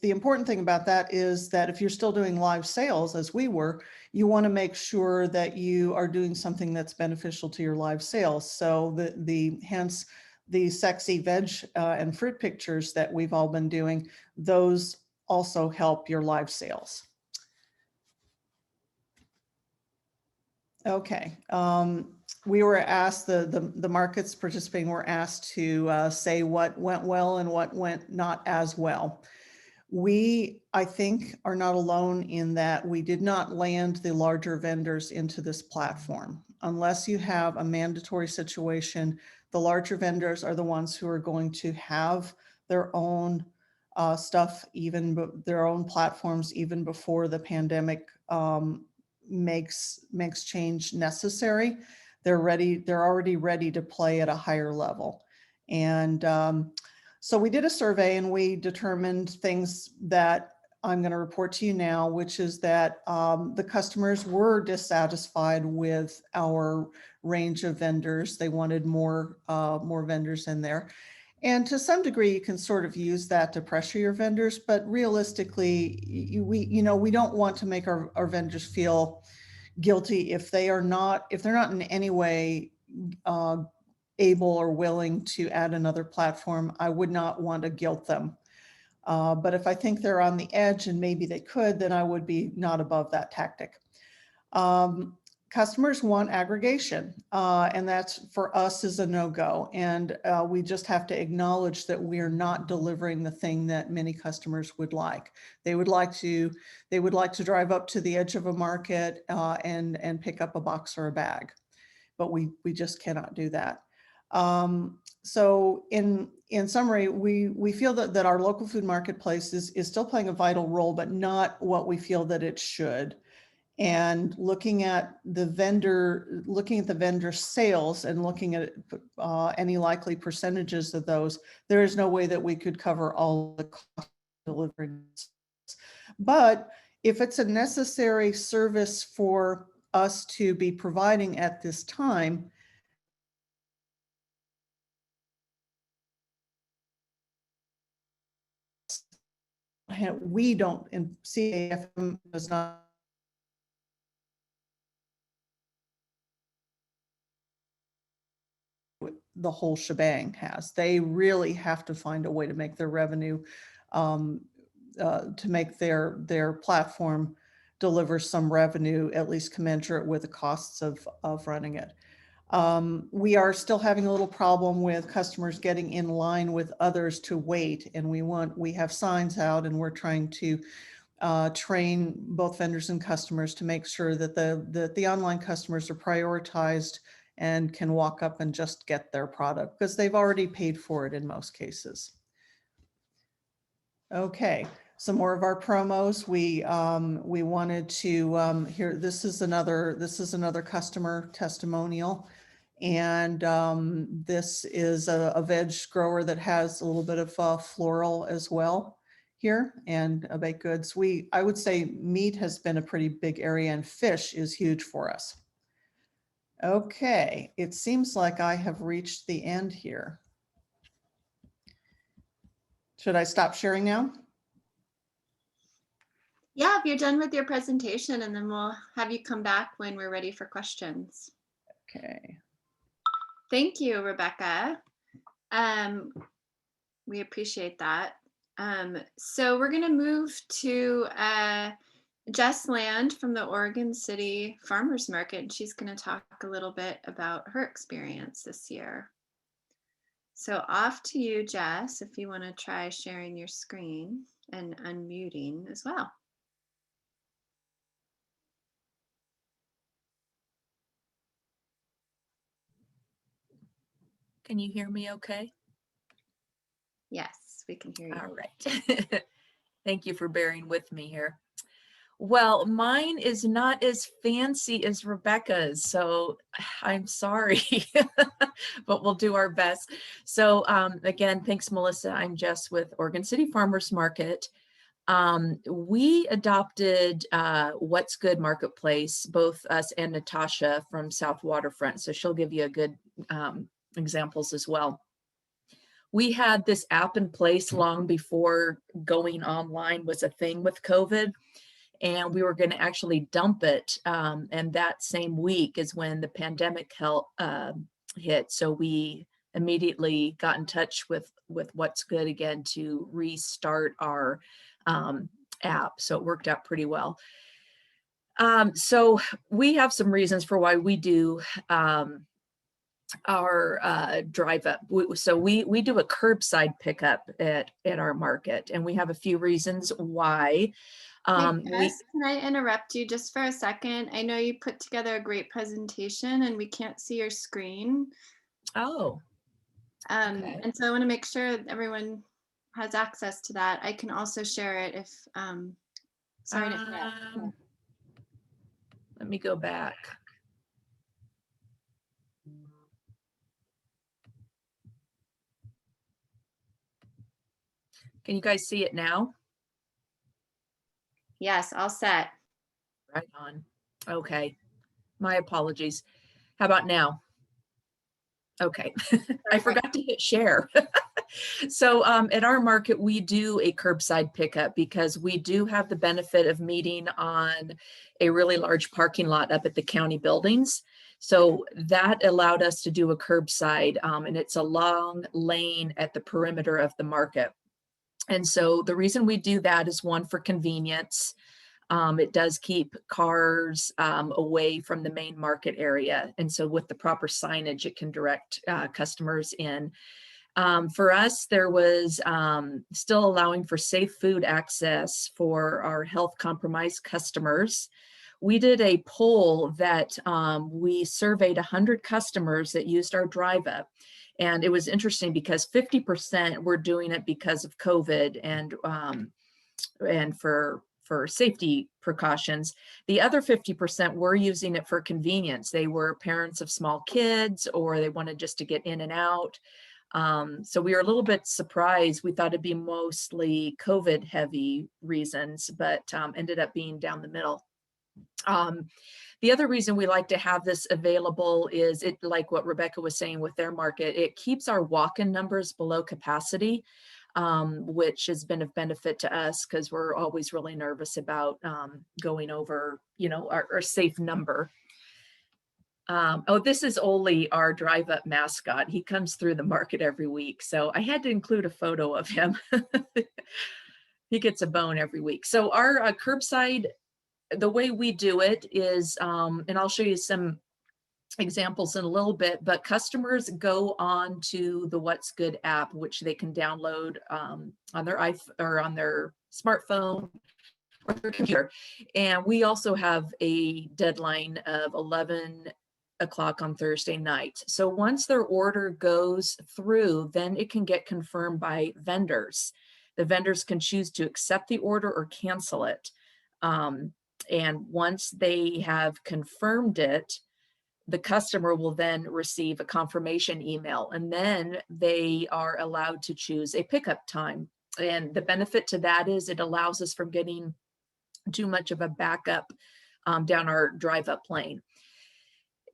[SPEAKER 5] important thing about that is that if you're still doing live sales, as we were, you want to make sure that you are doing something that's beneficial to your live sales. So hence the sexy veg and fruit pictures that we've all been doing, those also help your live sales. Okay, we were asked, the markets participating were asked to say what went well and what went not as well. We, I think, are not alone in that we did not land the larger vendors into this platform. Unless you have a mandatory situation, the larger vendors are the ones who are going to have their own stuff, even their own platforms, even before the pandemic makes change necessary. They're already ready to play at a higher level. And so we did a survey, and we determined things that I'm going to report to you now, which is that the customers were dissatisfied with our range of vendors. They wanted more vendors in there. And to some degree, you can sort of use that to pressure your vendors, but realistically, we don't want to make our vendors feel guilty if they're not in any way able or willing to add another platform. I would not want to guilt them. But if I think they're on the edge and maybe they could, then I would be not above that tactic. Customers want aggregation, and that's for us is a no-go. And we just have to acknowledge that we are not delivering the thing that many customers would like. They would like to drive up to the edge of a market and pick up a box or a bag, but we just cannot do that. So in summary, we feel that our local food marketplace is still playing a vital role, but not what we feel that it should. And looking at the vendor sales and looking at any likely percentages of those, there is no way that we could cover all the cost of delivering. But if it's a necessary service for us to be providing at this time, we don't, and CAFM does not the whole shebang has. They really have to find a way to make their revenue, to make their platform deliver some revenue, at least commensurate with the costs of running it. We are still having a little problem with customers getting in line with others to wait, and we have signs out, and we're trying to train both vendors and customers to make sure that the online customers are prioritized and can walk up and just get their product because they've already paid for it in most cases. Okay, some more of our promos. We wanted to here. This is another customer testimonial, and this is a veg grower that has a little bit of floral as well here, and baked goods. I would say meat has been a pretty big area, and fish is huge for us. Okay, it seems like I have reached the end here. Should I stop sharing now?
[SPEAKER 1] Yeah, if you're done with your presentation, and then we'll have you come back when we're ready for questions.
[SPEAKER 5] Okay.
[SPEAKER 1] Thank you, Rebecca. We appreciate that. So we're going to move to Jess Land from the Oregon City Farmers Market, and she's going to talk a little bit about her experience this year. So off to you, Jess, if you want to try sharing your screen and unmuting as well.
[SPEAKER 6] Can you hear me okay?
[SPEAKER 1] Yes, we can hear you.
[SPEAKER 6] All right. Thank you for bearing with me here. Well, mine is not as fancy as Rebecca's, so I'm sorry, but we'll do our best. So again, thanks, Melissa. I'm Jess with Oregon City Farmers Market. We adopted What's Good Marketplace, both us and Natasha from South Waterfront, so she'll give you a good examples as well. We had this app in place long before going online was a thing with COVID, and we were going to actually dump it. And that same week is when the pandemic hit. So we immediately got in touch with What's Good again to restart our app. So it worked out pretty well. So we have some reasons for why we do our drive up. So we do a curbside pickup at our market, and we have a few reasons why.
[SPEAKER 1] Hey, Jess, can I interrupt you just for a second? I know you put together a great presentation and we can't see your screen.
[SPEAKER 6] Oh. Okay.
[SPEAKER 1] And so I want to make sure everyone has access to that. I can also share it if, sorry to interrupt.
[SPEAKER 6] Let me go back. Can you guys see it now?
[SPEAKER 1] Yes, all set.
[SPEAKER 6] Right on. Okay. My apologies. How about now? Okay. I forgot to hit share. So at our market, we do a curbside pickup because we do have the benefit of meeting on a really large parking lot up at the county buildings. So that allowed us to do a curbside, and it's a long lane at the perimeter of the market. And so the reason we do that is, one, for convenience. It does keep cars away from the main market area. And so with the proper signage, it can direct customers in. For us, there was still allowing for safe food access for our health compromised customers. We did a poll that we surveyed 100 customers that used our drive up. And it was interesting because 50% were doing it because of COVID and for safety precautions. The other 50% were using it for convenience. They were parents of small kids, or they wanted just to get in and out. So we were a little bit surprised. We thought it'd be mostly COVID heavy reasons, but ended up being down the middle. The other reason we like to have this available is, it, like what Rebecca was saying with their market, it keeps our walk-in numbers below capacity, which has been of benefit to us because we're always really nervous about going over, our safe number. Oh, this is Oli, our drive up mascot. He comes through the market every week. So I had to include a photo of him. He gets a bone every week. So our curbside, the way we do it is, and I'll show you some examples in a little bit, but customers go on to the What's Good app, which they can download on their iPhone or on their smartphone or their computer. And we also have a deadline of 11 o'clock on Thursday night. So once their order goes through, then it can get confirmed by vendors. The vendors can choose to accept the order or cancel it. And once they have confirmed it, the customer will then receive a confirmation email, and then they are allowed to choose a pickup time. And the benefit to that is it allows us from getting too much of a backup down our drive up lane.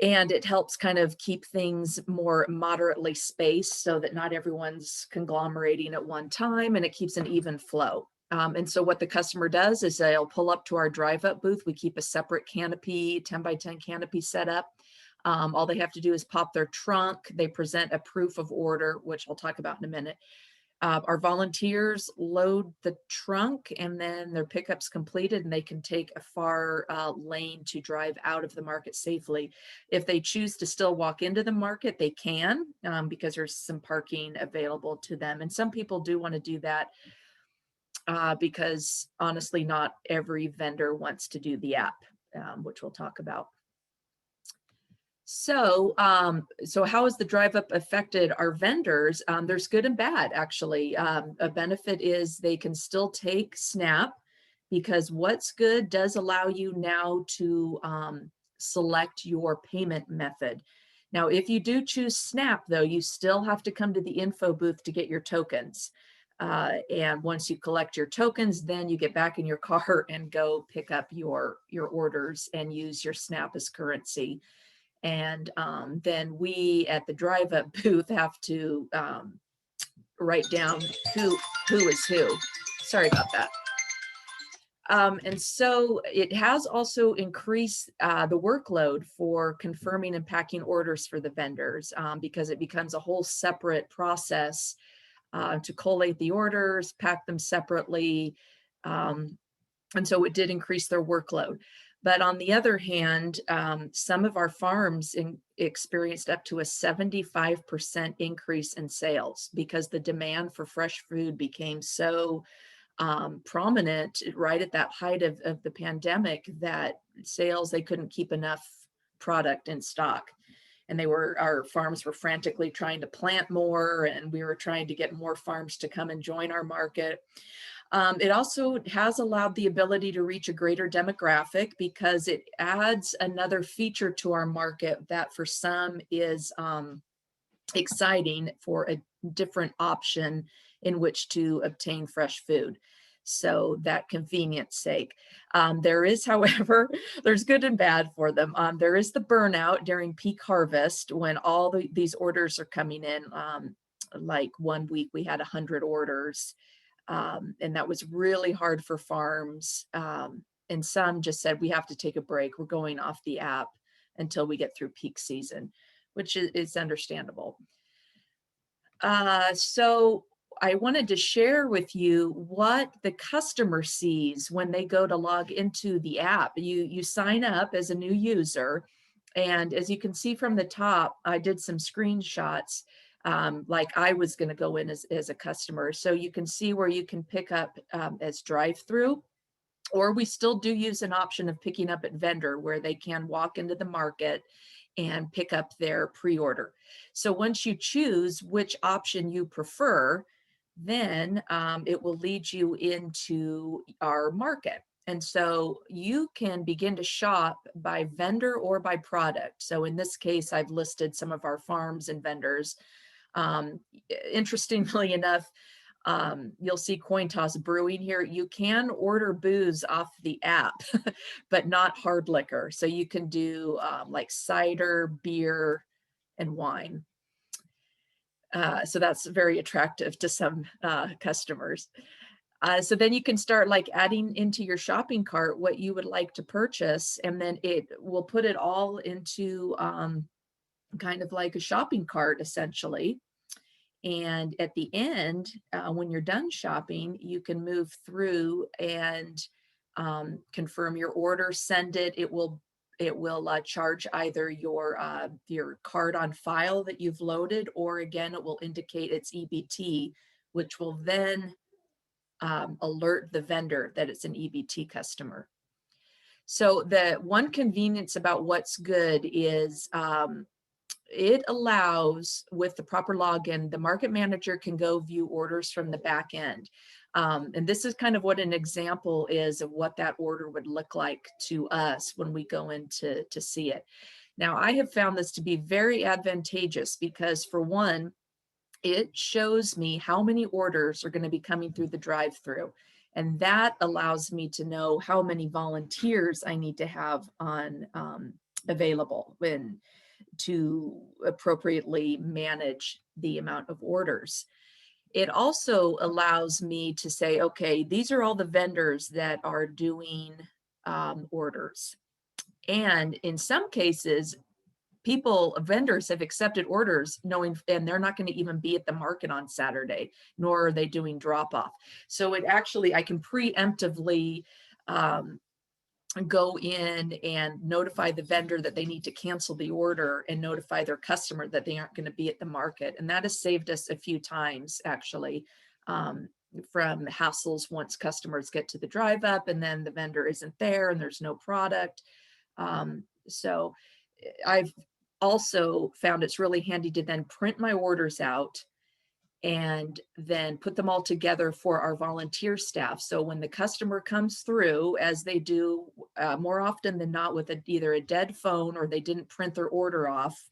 [SPEAKER 6] And it helps kind of keep things more moderately spaced so that not everyone's conglomerating at one time, and it keeps an even flow. And so what the customer does is they'll pull up to our drive up booth. We keep a separate canopy, 10 by 10 canopy set up. All they have to do is pop their trunk. They present a proof of order, which I'll talk about in a minute. Our volunteers load the trunk and then their pickup's completed and they can take a far lane to drive out of the market safely. If they choose to still walk into the market, they can, because there's some parking available to them. And some people do want to do that because honestly, not every vendor wants to do the app, which we'll talk about. So, so how has the drive up affected our vendors? There's good and bad, actually. A benefit is they can still take SNAP, because What's Good does allow you now to select your payment method. Now, if you do choose SNAP, though, you still have to come to the info booth to get your tokens. And once you collect your tokens, then you get back in your car and go pick up your orders and use your SNAP as currency. And then we at the drive up booth have to write down who is who. Sorry about that. And so it has also increased the workload for confirming and packing orders for the vendors, because it becomes a whole separate process to collate the orders, pack them separately. And so it did increase their workload. But on the other hand, some of our farms experienced up to a 75% increase in sales, because the demand for fresh food became so prominent right at that height of the pandemic that sales, they couldn't keep enough product in stock. And our farms were frantically trying to plant more, and we were trying to get more farms to come and join our market. It also has allowed the ability to reach a greater demographic, because it adds another feature to our market that for some is exciting, for a different option in which to obtain fresh food. So that convenience sake. There is, however, there's good and bad for them. There is the burnout during peak harvest when all these orders are coming in. Like one week we had 100 orders. And that was really hard for farms. And some just said, we have to take a break. We're going off the app until we get through peak season, which is understandable. So I wanted to share with you what the customer sees when they go to log into the app. You sign up as a new user. And as you can see from the top, I did some screenshots. Like I was going to go in as a customer. So you can see where you can pick up as drive-through, or we still do use an option of picking up at vendor, where they can walk into the market and pick up their pre-order. So once you choose which option you prefer, then it will lead you into our market. And so you can begin to shop by vendor or by product. So in this case, I've listed some of our farms and vendors. Interestingly enough, you'll see Coin Toss Brewing here. You can order booze off the app, but not hard liquor. So you can do like cider, beer, and wine. So that's very attractive to some customers. So then you can start like adding into your shopping cart what you would like to purchase, and then it will put it all into kind of like a shopping cart essentially. And at the end, when you're done shopping, you can move through and confirm your order, send it. It will charge either your card on file that you've loaded, or again, it will indicate it's EBT, which will then alert the vendor that it's an EBT customer. So the one convenience about What's Good is it allows, with the proper login, the market manager can go view orders from the back end. And this is kind of what an example is of what that order would look like to us when we go in to see it. Now, I have found this to be very advantageous because, for one, it shows me how many orders are going to be coming through the drive-through. And that allows me to know how many volunteers I need to have on available to appropriately manage the amount of orders. It also allows me to say, okay, these are all the vendors that are doing orders. And in some cases, vendors have accepted orders knowing, and they're not going to even be at the market on Saturday, nor are they doing drop off. So it actually, I can preemptively go in and notify the vendor that they need to cancel the order and notify their customer that they aren't going to be at the market. And that has saved us a few times, actually, from hassles once customers get to the drive up and then the vendor isn't there and there's no product. So I've also found it's really handy to then print my orders out and then put them all together for our volunteer staff. So when the customer comes through, as they do more often than not with either a dead phone or they didn't print their order off,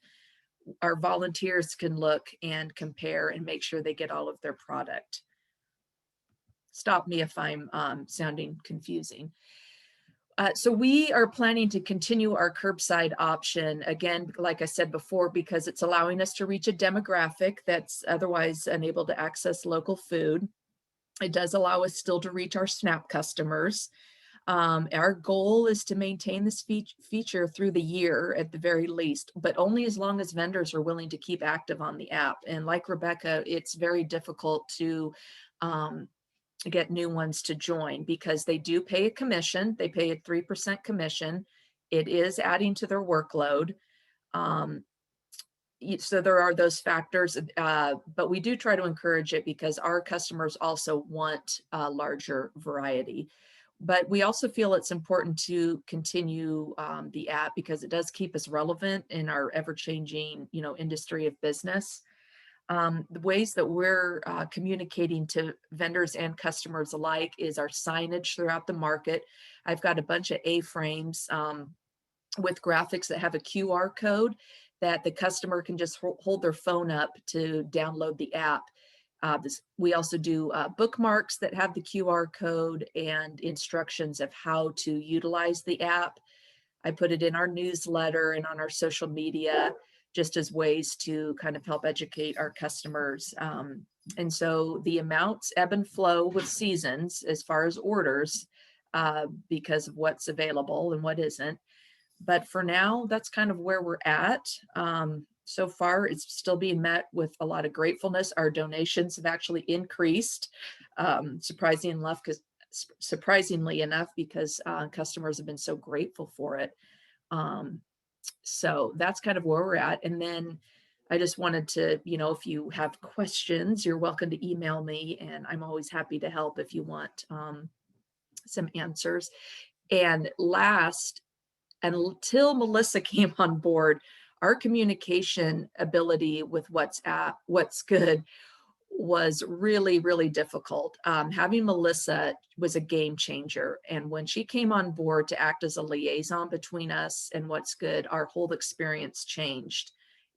[SPEAKER 6] our volunteers can look and compare and make sure they get all of their product. Stop me if I'm sounding confusing. So we are planning to continue our curbside option, again, like I said before, because it's allowing us to reach a demographic that's otherwise unable to access local food. It does allow us still to reach our SNAP customers. Our goal is to maintain this feature through the year at the very least, but only as long as vendors are willing to keep active on the app. And like Rebecca, it's very difficult to get new ones to join because they do pay a commission. They pay a 3% commission. It is adding to their workload. So there are those factors, but we do try to encourage it because our customers also want a larger variety. But we also feel it's important to continue the app because it does keep us relevant in our ever-changing, industry of business. The ways that we're communicating to vendors and customers alike is our signage throughout the market. I've got a bunch of A-frames with graphics that have a QR code that the customer can just hold their phone up to download the app. We also do bookmarks that have the QR code and instructions of how to utilize the app. I put it in our newsletter and on our social media, just as ways to kind of help educate our customers. And so the amounts ebb and flow with seasons as far as orders because of what's available and what isn't. But for now, that's kind of where we're at. So far, it's still being met with a lot of gratefulness. Our donations have actually increased, surprisingly enough, because customers have been so grateful for it. So that's kind of where we're at. And then I just wanted to, if you have questions, you're welcome to email me, and I'm always happy to help if you want some answers. And last, until Melissa came on board, our communication ability with WhatsApp, What's Good, was really, really difficult. Having Melissa was a game changer. And when she came on board to act as a liaison between us and What's Good, our whole experience changed.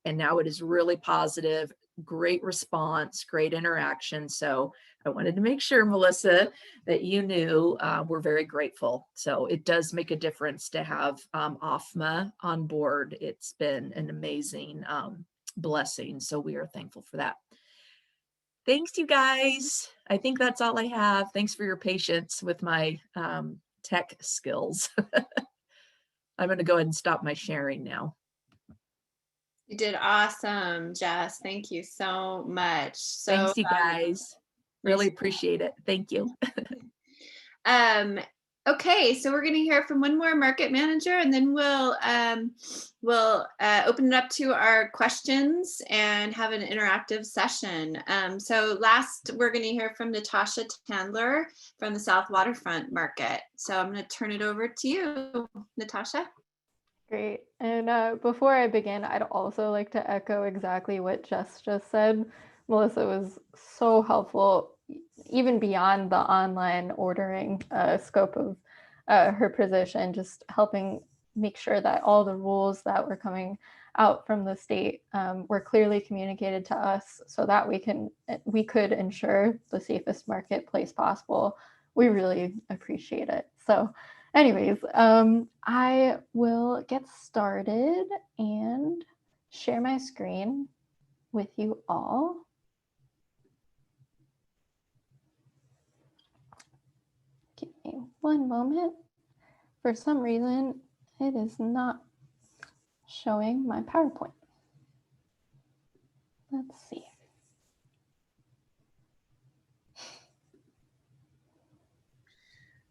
[SPEAKER 6] And now it is really positive, great response, great interaction. So I wanted to make sure, Melissa, that you knew we're very grateful. So it does make a difference to have OFMA on board. It's been an amazing blessing. So we are thankful for that. Thanks, you guys. I think that's all I have. Thanks for your patience with my tech skills. I'm going to go ahead and stop my sharing now.
[SPEAKER 1] You did awesome, Jess. Thank you so much. So
[SPEAKER 6] thanks, you guys. Really appreciate it. Thank you.
[SPEAKER 1] Okay, so we're going to hear from one more market manager, and then we'll open it up to our questions and have an interactive session. So last, we're going to hear from Natasha Tandler from the South Waterfront Market. So I'm going to turn it over to you, Natasha.
[SPEAKER 7] Great. And before I begin, I'd also like to echo exactly what Jess just said. Melissa was so helpful, even beyond the online ordering scope of her position, just helping make sure that all the rules that were coming out from the state were clearly communicated to us so that we could ensure the safest marketplace possible. We really appreciate it. So anyways, I will get started and share my screen with you all. Give me one moment. For some reason, it is not showing my PowerPoint. Let's see.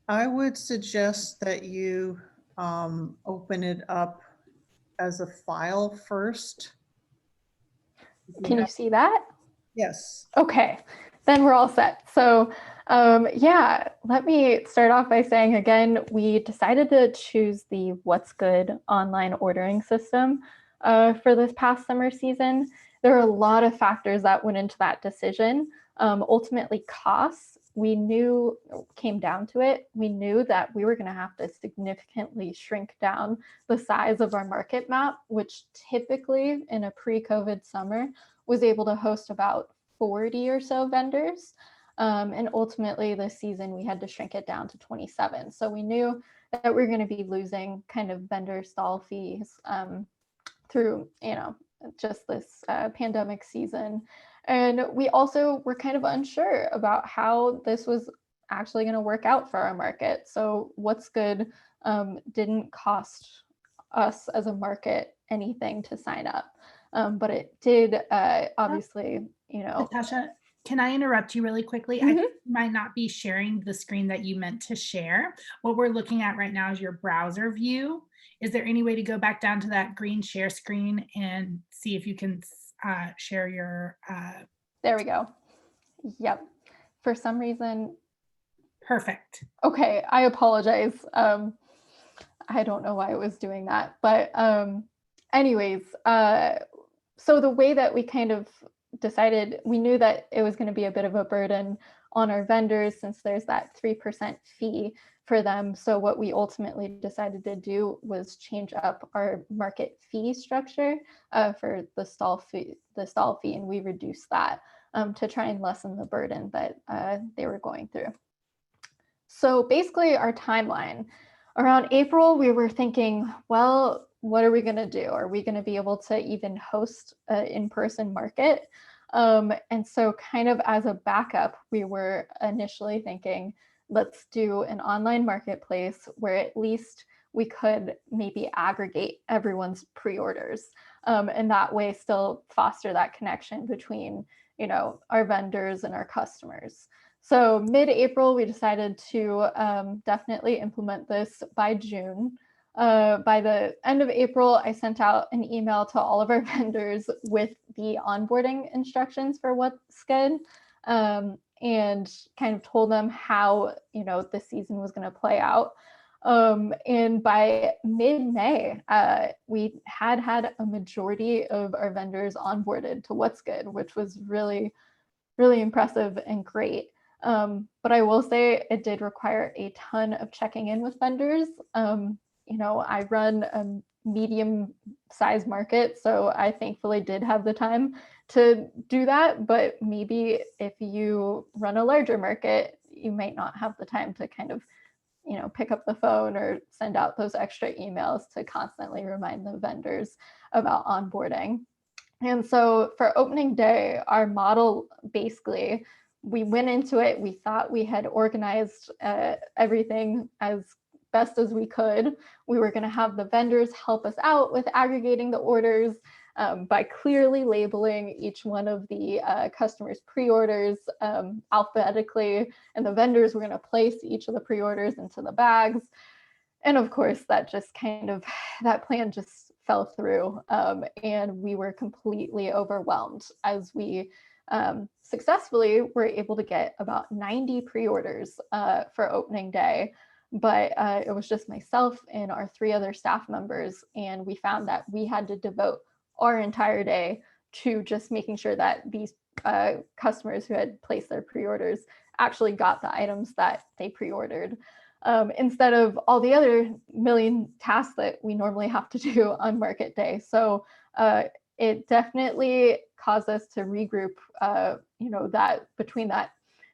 [SPEAKER 5] I would suggest that you open it up as a file first.
[SPEAKER 7] Can you see that?
[SPEAKER 5] Yes.
[SPEAKER 7] Okay, then we're all set. So yeah, let me start off by saying again, we decided to choose the What's Good online ordering system for this past summer season. There are a lot of factors that went into that decision. Ultimately, costs, we knew came down to it. We knew that we were going to have to significantly shrink down the size of our market map, which typically in a pre-COVID summer was able to host about 40 or so vendors. And ultimately this season we had to shrink it down to 27. So we knew that we were going to be losing kind of vendor stall fees through, just this pandemic season. And we also were kind of unsure about how this was actually going to work out for our market. So What's Good didn't cost us as a market anything to sign up. But it did obviously,
[SPEAKER 2] Natasha, can I interrupt you really quickly? I think you might not be sharing the screen that you meant to share. What we're looking at right now is your browser view. Is there any way to go back down to that green share screen and see if you can share your...
[SPEAKER 7] There we go. Yep. For some reason.
[SPEAKER 2] Perfect.
[SPEAKER 7] Okay, I apologize. I don't know why it was doing that, but anyways, so the way that we kind of decided, we knew that it was going to be a bit of a burden on our vendors since there's that 3% fee for them. So what we ultimately decided to do was change up our market fee structure for the stall fee, and we reduced that to try and lessen the burden that they were going through. So basically our timeline, around April, we were thinking, well, what are we going to do? Are we going to be able to even host an in-person market? And so kind of as a backup, we were initially thinking, let's do an online marketplace where at least we could maybe aggregate everyone's pre-orders. And that way still foster that connection between, our vendors and our customers. So mid-April, we decided to definitely implement this by June. By the end of April, I sent out an email to all of our vendors with the onboarding instructions for What's Good, and kind of told them how, the season was going to play out. And by mid-May, we had a majority of our vendors onboarded to What's Good, which was really, really impressive and great. But I will say it did require a ton of checking in with vendors. I run a medium-sized market, so I thankfully did have the time to do that. But maybe if you run a larger market, you might not have the time to kind of, pick up the phone or send out those extra emails to constantly remind the vendors about onboarding. And so for opening day, our model basically, we went into it, we thought we had organized everything as best as we could. We were going to have the vendors help us out with aggregating the orders by clearly labeling each one of the customers' pre-orders alphabetically, and the vendors were going to place each of the pre-orders into the bags. And of course, that plan just fell through, and we were completely overwhelmed as we successfully were able to get about 90 pre-orders for opening day. But it was just myself and our 3 other staff members, and we found that we had to devote our entire day to just making sure that these customers who had placed their pre-orders actually got the items that they pre-ordered, instead of all the other million tasks that we normally have to do on market day. So it definitely caused us to regroup, that between that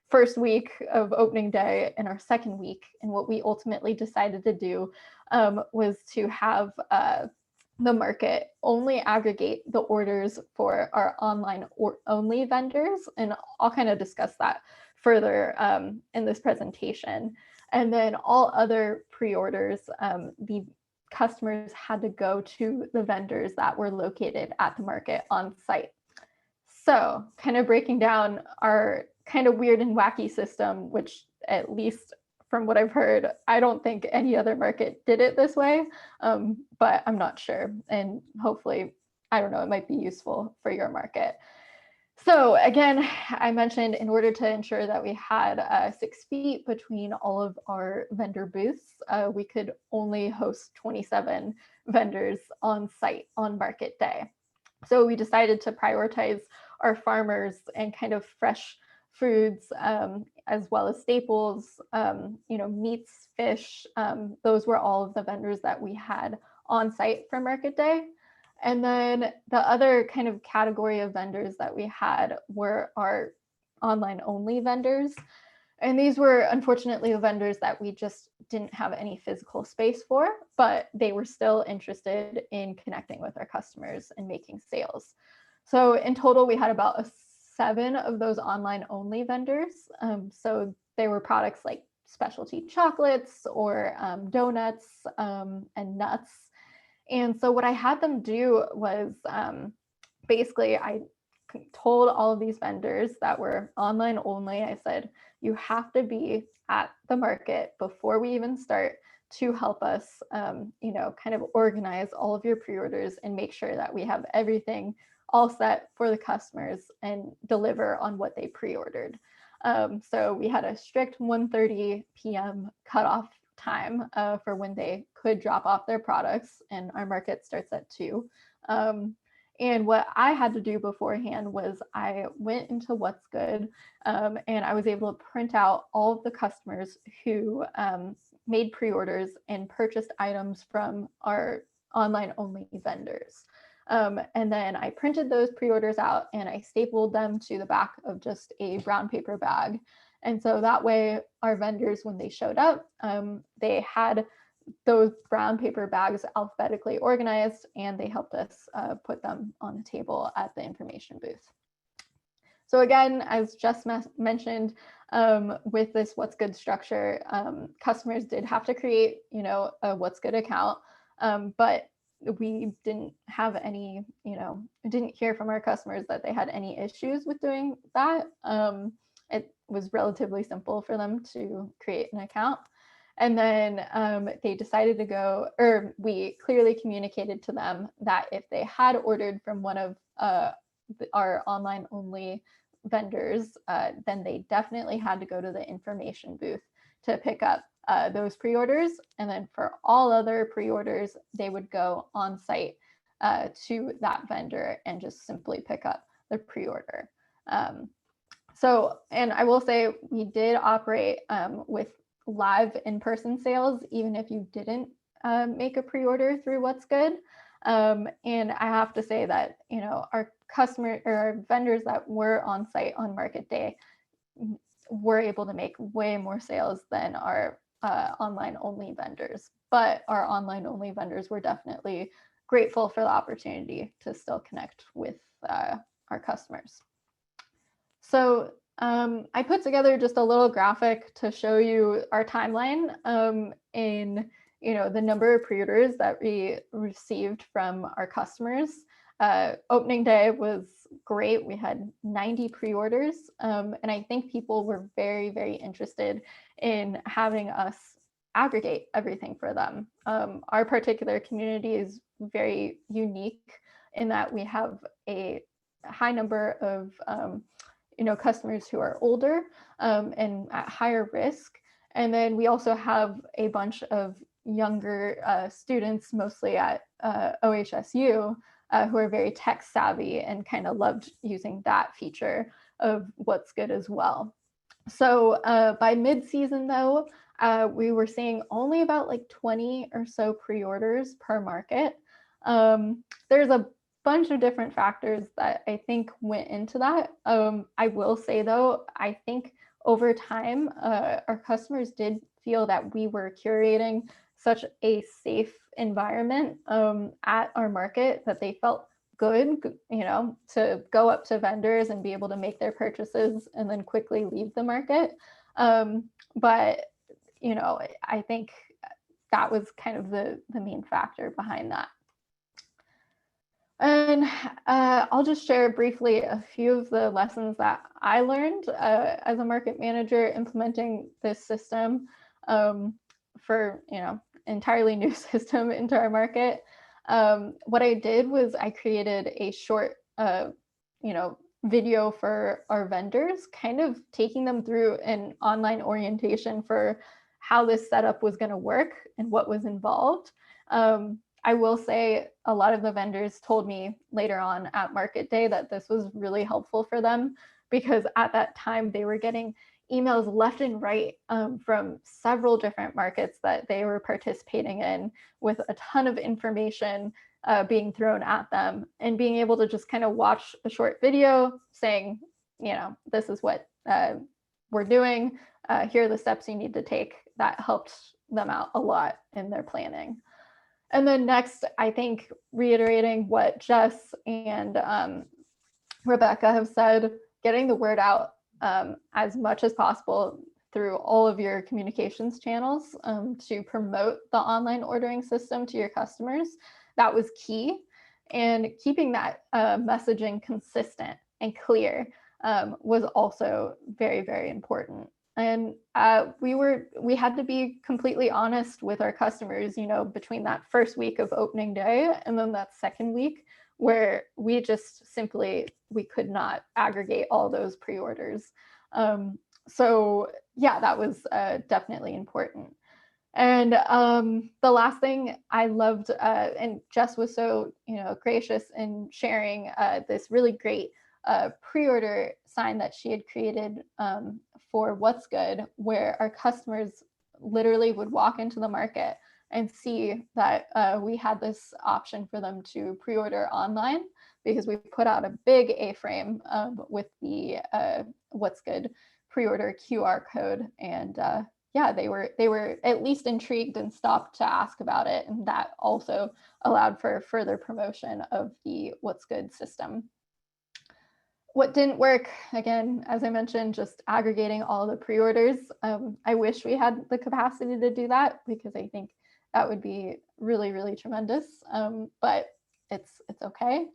[SPEAKER 7] first week of opening day and our second week. And what we ultimately decided to do was to have the market only aggregate the orders for our online only vendors. And I'll kind of discuss that further in this presentation. And then all other pre-orders, the customers had to go to the vendors that were located at the market on site. So kind of breaking down our kind of weird and wacky system, which at least from what I've heard, I don't think any other market did it this way, but I'm not sure. And hopefully, I don't know, it might be useful for your market. So again, I mentioned in order to ensure that we had 6 feet between all of our vendor booths, we could only host 27 vendors on site on market day. So we decided to prioritize our farmers and kind of fresh foods, as well as staples, meats, fish. Those were all of the vendors that we had on site for market day. And then the other kind of category of vendors that we had were our online only vendors. And these were unfortunately the vendors that we just didn't have any physical space for, but they were still interested in connecting with our customers and making sales. So in total, we had about 7 of those online only vendors. So they were products like specialty chocolates or donuts and nuts. And so what I had them do was basically I told all of these vendors that were online only, I said, you have to be at the market before we even start to help us, kind of organize all of your pre-orders and make sure that we have everything all set for the customers and deliver on what they pre-ordered. So we had a strict 1:30 p.m. cutoff time for when they could drop off their products, and our market starts at 2. And what I had to do beforehand was I went into What's Good, and I was able to print out all of the customers who made pre-orders and purchased items from our online only vendors. And then I printed those pre-orders out and I stapled them to the back of just a brown paper bag. And so that way our vendors, when they showed up, they had those brown paper bags alphabetically organized, and they helped us put them on the table at the information booth. So again, as just mentioned, with this What's Good structure, customers did have to create, a What's Good account, but we didn't have any, didn't hear from our customers that they had any issues with doing that. It was relatively simple for them to create an account. And then they decided to go, or we clearly communicated to them that if they had ordered from one of our online only vendors, then they definitely had to go to the information booth to pick up those pre-orders. And then for all other pre-orders, they would go on site to that vendor and just simply pick up the pre-order. So, and I will say we did operate with live in-person sales, even if you didn't make a pre-order through What's Good. And I have to say that, our our vendors that were on site on market day were able to make way more sales than our online only vendors. But our online only vendors were definitely grateful for the opportunity to still connect with our customers. So I put together just a little graphic to show you our timeline in the number of pre-orders that we received from our customers. Opening day was great. We had 90 pre-orders, and I think people were very, very interested in having us aggregate everything for them. Our particular community is very unique in that we have a high number of customers who are older and at higher risk. And then we also have a bunch of younger students, mostly at OHSU, who are very tech savvy and kind of loved using that feature of What's Good as well. So by mid-season though, we were seeing only about like 20 or so pre-orders per market. There's a bunch of different factors that I think went into that. I will say though, I think over time, our customers did feel that we were curating such a safe environment at our market that they felt good, to go up to vendors and be able to make their purchases and then quickly leave the market. But, I think that was kind of the main factor behind that. And I'll just share briefly a few of the lessons that I learned as a market manager implementing this system for, entirely new system into our market. What I did was I created a short, video for our vendors, kind of taking them through an online orientation for how this setup was going to work and what was involved. I will say a lot of the vendors told me later on at market day that this was really helpful for them, because at that time they were getting emails left and right from several different markets that they were participating in, with a ton of information being thrown at them, and being able to just kind of watch a short video saying, this is what we're doing. Here are the steps you need to take. That helped them out a lot in their planning. And then next, I think reiterating what Jess and Rebecca have said, getting the word out as much as possible through all of your communications channels to promote the online ordering system to your customers. That was key. And keeping that messaging consistent and clear was also very, very important. And we had to be completely honest with our customers, between that first week of opening day and then that second week, where we just simply, we could not aggregate all those pre-orders. So yeah, that was definitely important. And the last thing I loved, and Jess was so, gracious in sharing this really great pre-order sign that she had created for What's Good, where our customers literally would walk into the market and see that we had this option for them to pre-order online, because we put out a big A-frame with the What's Good pre-order QR code. And yeah, they were at least intrigued and stopped to ask about it. And that also allowed for further promotion of the What's Good system. What didn't work, again, as I mentioned, just aggregating all the pre-orders. I wish we had the capacity to do that, because I think that would be really, really tremendous, but it's okay.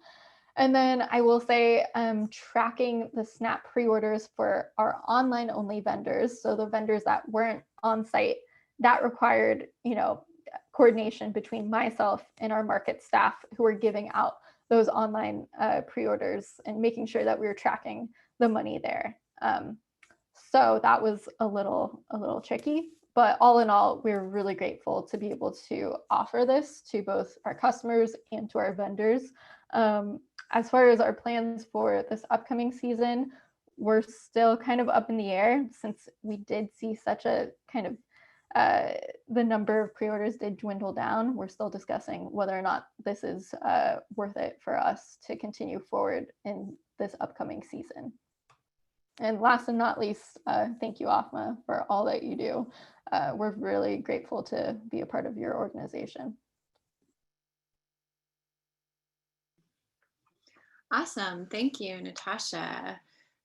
[SPEAKER 7] And then I will say tracking the SNAP pre-orders for our online only vendors, so the vendors that weren't on site, that required, coordination between myself and our market staff who were giving out those online pre-orders and making sure that we were tracking the money there. So that was a little tricky, but all in all, we're really grateful to be able to offer this to both our customers and to our vendors. As far as our plans for this upcoming season, we're still kind of up in the air, since we did see such a kind of the number of pre-orders did dwindle down. We're still discussing whether or not this is worth it for us to continue forward in this upcoming season. And last and not least, thank you, OFMA, for all that you do. We're really grateful to be a part of your organization.
[SPEAKER 1] Awesome. Thank you, Natasha.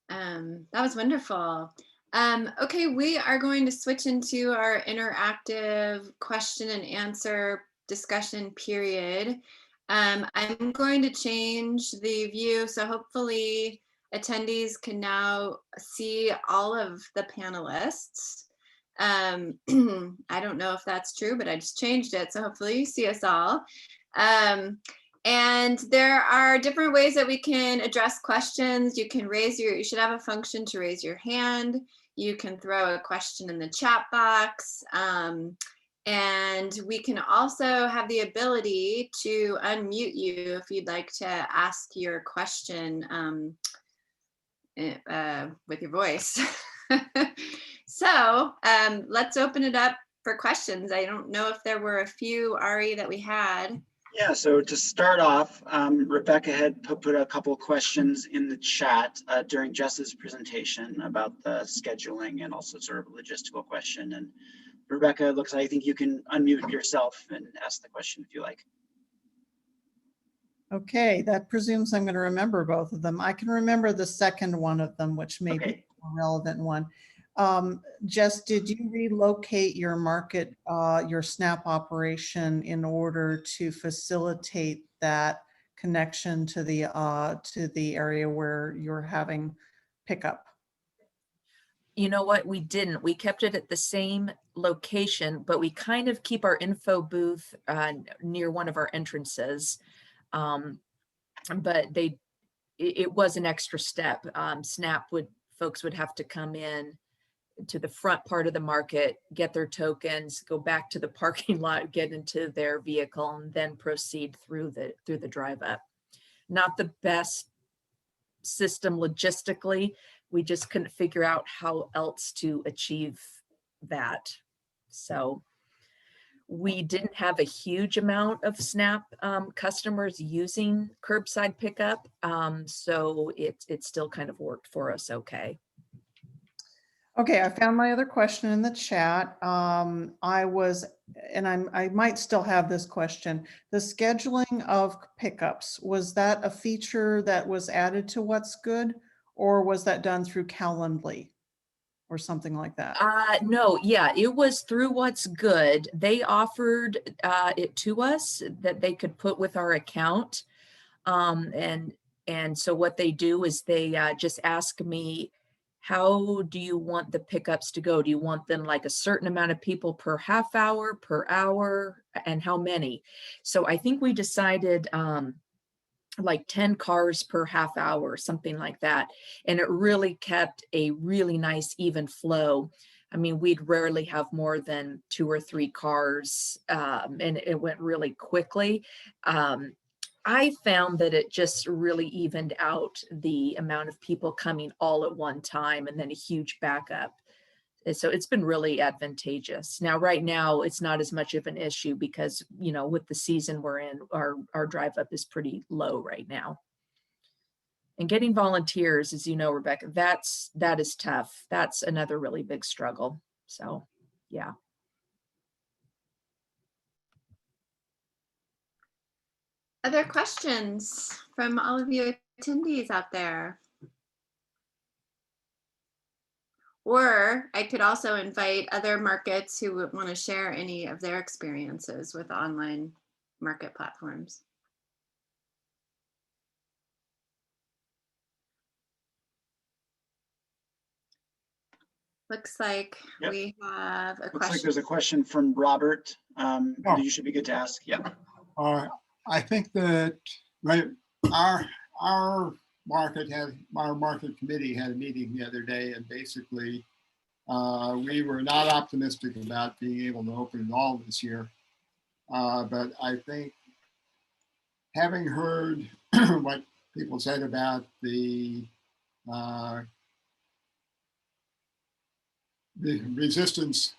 [SPEAKER 1] That was wonderful. Okay, we are going to switch into our interactive question and answer discussion period. I'm going to change the view, so hopefully attendees can now see all of the panelists. I don't know if that's true, but I just changed it, so hopefully you see us all. And there are different ways that we can address questions. You can you should have a function to raise your hand. You can throw a question in the chat box. And we can also have the ability to unmute you if you'd like to ask your question with your voice. So let's open it up for questions. I don't know if there were a few, Ari, that we had.
[SPEAKER 8] Yeah, so to start off, Rebecca had put a couple of questions in the chat during Jess's presentation about the scheduling and also sort of a logistical question. And Rebecca, it looks like I think you can unmute yourself and ask the question if you like.
[SPEAKER 5] Okay, that presumes I'm going to remember both of them. I can remember the second one of them, which may be a relevant one. Jess, did you relocate your market, your SNAP operation in order to facilitate that connection to the area where you're having pickup?
[SPEAKER 6] You know what? We didn't. We kept it at the same location, but we kind of keep our info booth near one of our entrances. But it was an extra step. Folks would have to come in to the front part of the market, get their tokens, go back to the parking lot, get into their vehicle, and then proceed through the drive up. Not the best system logistically. We just couldn't figure out how else to achieve that. So we didn't have a huge amount of SNAP customers using curbside pickup. So it still kind of worked for us okay.
[SPEAKER 5] Okay, I found my other question in the chat. I might still have this question. The scheduling of pickups, was that a feature that was added to What's Good, or was that done through Calendly or something like that?
[SPEAKER 6] No, yeah, it was through What's Good. They offered it to us that they could put with our account. And so what they do is they just ask me, how do you want the pickups to go? Do you want them like a certain amount of people per half hour, per hour, and how many? So I think we decided like 10 cars per half hour, something like that. And it really kept a really nice even flow. I mean, we'd rarely have more than 2 or 3 cars, and it went really quickly. I found that it just really evened out the amount of people coming all at one time and then a huge backup. And so it's been really advantageous. Now, right now, it's not as much of an issue because, you know, with the season we're in, our drive up is pretty low right now. And getting volunteers, as you know, Rebecca, that is tough. That's another really big struggle. So, yeah.
[SPEAKER 1] Other questions from all of you attendees out there? Or I could also invite other markets who would want to share any of their experiences with online market platforms. Looks like we have a question.
[SPEAKER 8] Looks like there's a question from Robert. You should be good to ask. Yeah.
[SPEAKER 9] I think that our market committee had a meeting the other day, and basically we were not optimistic about being able to open it all this year. But I think, having heard what people said about the resistance,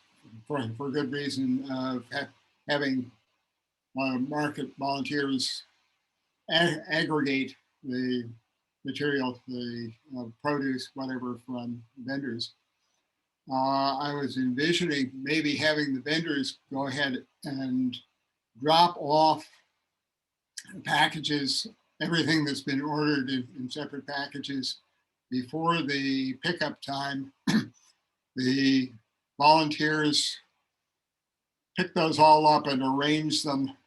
[SPEAKER 9] for good reason, of having market volunteers aggregate the material, the produce, whatever, from vendors. I was envisioning maybe having the vendors go ahead and drop off packages, everything that's been ordered in separate packages before the pickup time. The volunteers pick those all up and arrange them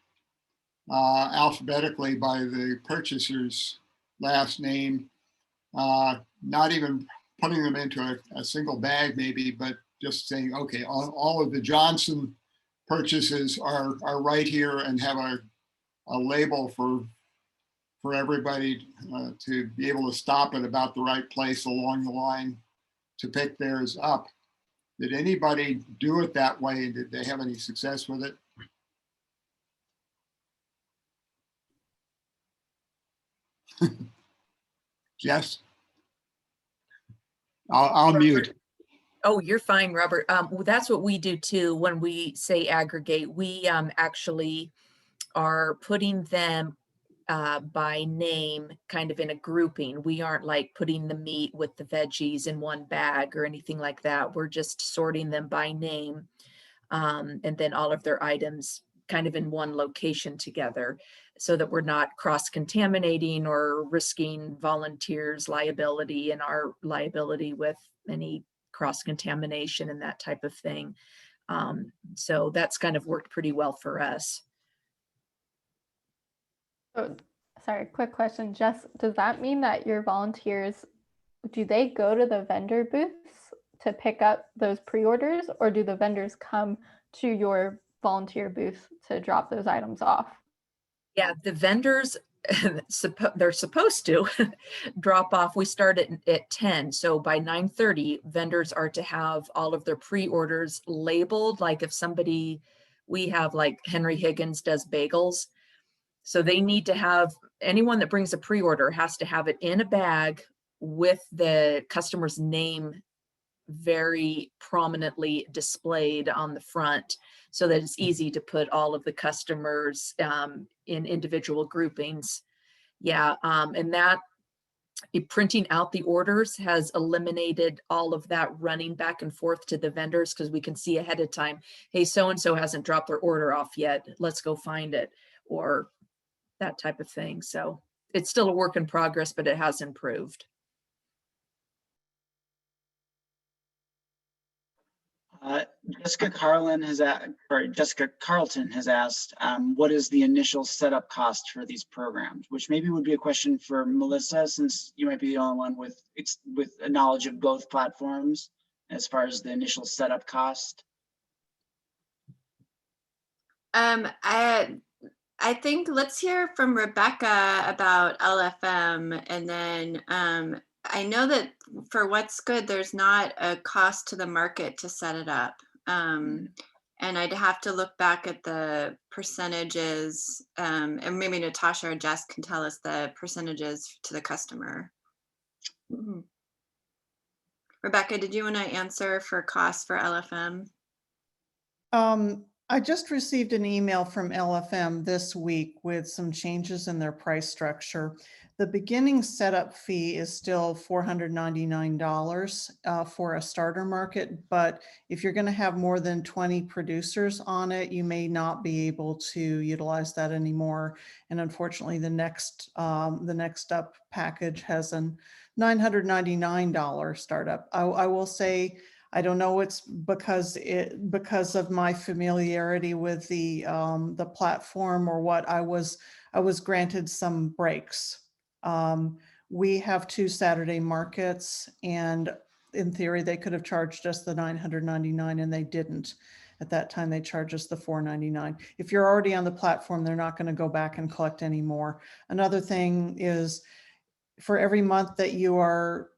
[SPEAKER 9] alphabetically by the purchaser's last name, not even putting them into a single bag maybe, but just saying, okay, all of the Johnson purchases are right here, and have a label for everybody to be able to stop at about the right place along the line to pick theirs up. Did anybody do it that way? Did they have any success with it? Yes. I'll mute.
[SPEAKER 6] Oh, you're fine, Robert. Well, that's what we do too. When we say aggregate, we actually are putting them by name, kind of in a grouping. We aren't like putting the meat with the veggies in one bag or anything like that. We're just sorting them by name, and then all of their items kind of in one location together, so that we're not cross-contaminating or risking volunteers' liability and our liability with any cross-contamination and that type of thing. So that's kind of worked pretty well for us.
[SPEAKER 7] So, sorry, quick question. Jess, does that mean that your volunteers, do they go to the vendor booths to pick up those pre-orders, or do the vendors come to your volunteer booth to drop those items off?
[SPEAKER 6] Yeah, the vendors, they're supposed to drop off. We start at 10. So by 9:30, vendors are to have all of their pre-orders labeled. Like if somebody, we have like Henry Higgins does bagels. So they need to have, anyone that brings a pre-order has to have it in a bag with the customer's name very prominently displayed on the front so that it's easy to put all of the customers in individual groupings. Yeah, and that printing out the orders has eliminated all of that running back and forth to the vendors, because we can see ahead of time, hey, so-and-so hasn't dropped their order off yet, let's go find it, or that type of thing. So it's still a work in progress, but it has improved.
[SPEAKER 8] Jessica Carlton has asked, what is the initial setup cost for these programs? Which maybe would be a question for Melissa, since you might be the only one with a knowledge of both platforms as far as the initial setup cost.
[SPEAKER 1] I think let's hear from Rebecca about LFM, and then I know that for What's Good, there's not a cost to the market to set it up. And I'd have to look back at the percentages, and maybe Natasha or Jess can tell us the percentages to the customer. Mm-hmm. Rebecca, did you want to answer for costs for LFM?
[SPEAKER 5] I just received an email from LFM this week with some changes in their price structure. The beginning setup fee is still $499 for a starter market, but if you're going to have more than 20 producers on it, you may not be able to utilize that anymore. And unfortunately, the next up package has a $999 startup. I will say, I don't know, it's because of my familiarity with the platform or what, I was granted some breaks. We have 2 Saturday markets, and in theory they could have charged us the $999, and they didn't. At that time they charged us the $499. If you're already on the platform, they're not going to go back and collect any more. Another thing is, for every month that you are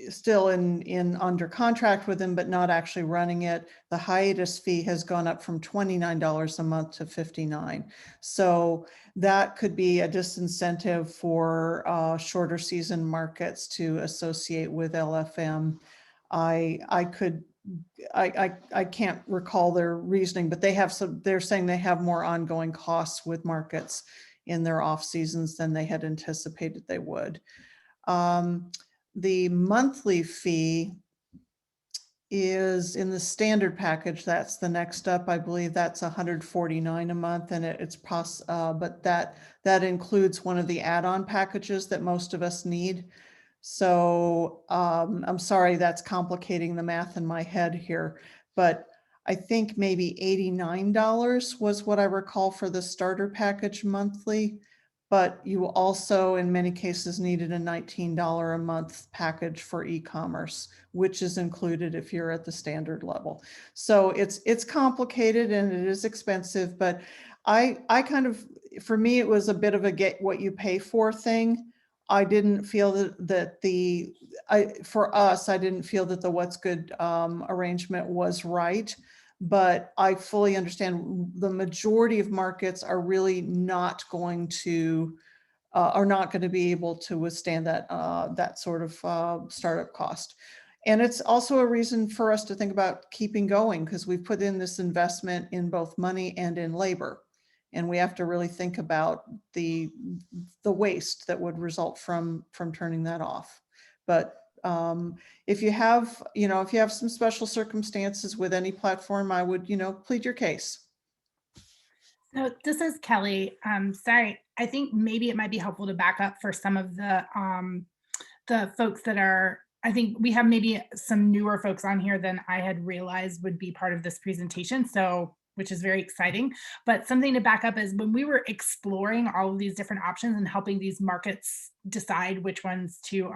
[SPEAKER 5] still in under contract with them but not actually running it, the hiatus fee has gone up from $29 a month to $59. So that could be a disincentive for shorter season markets to associate with LFM. I can't recall their reasoning, but they're saying they have more ongoing costs with markets in their off seasons than they had anticipated they would. The monthly fee is in the standard package. That's the next up. I believe that's $149 a month, and but that includes one of the add-on packages that most of us need. So I'm sorry, that's complicating the math in my head here, but I think maybe $89 was what I recall for the starter package monthly. But you also, in many cases, needed a $19 a month package for e-commerce, which is included if you're at the standard level. So it's complicated and it is expensive, but I kind of, for me, it was a bit of a get what you pay for thing. I didn't feel that for us, I didn't feel that the What's Good arrangement was right. But I fully understand the majority of markets are really not going to be able to withstand that sort of startup cost. And it's also a reason for us to think about keeping going, because we've put in this investment in both money and in labor. And we have to really think about the waste that would result from turning that off. But if you have some special circumstances with any platform, I would, plead your case.
[SPEAKER 2] So this is Kelly. Sorry, I think maybe it might be helpful to back up for some of the folks that are I think we have maybe some newer folks on here than I had realized would be part of this presentation. So, which is very exciting. But something to back up is when we were exploring all of these different options and helping these markets decide which ones to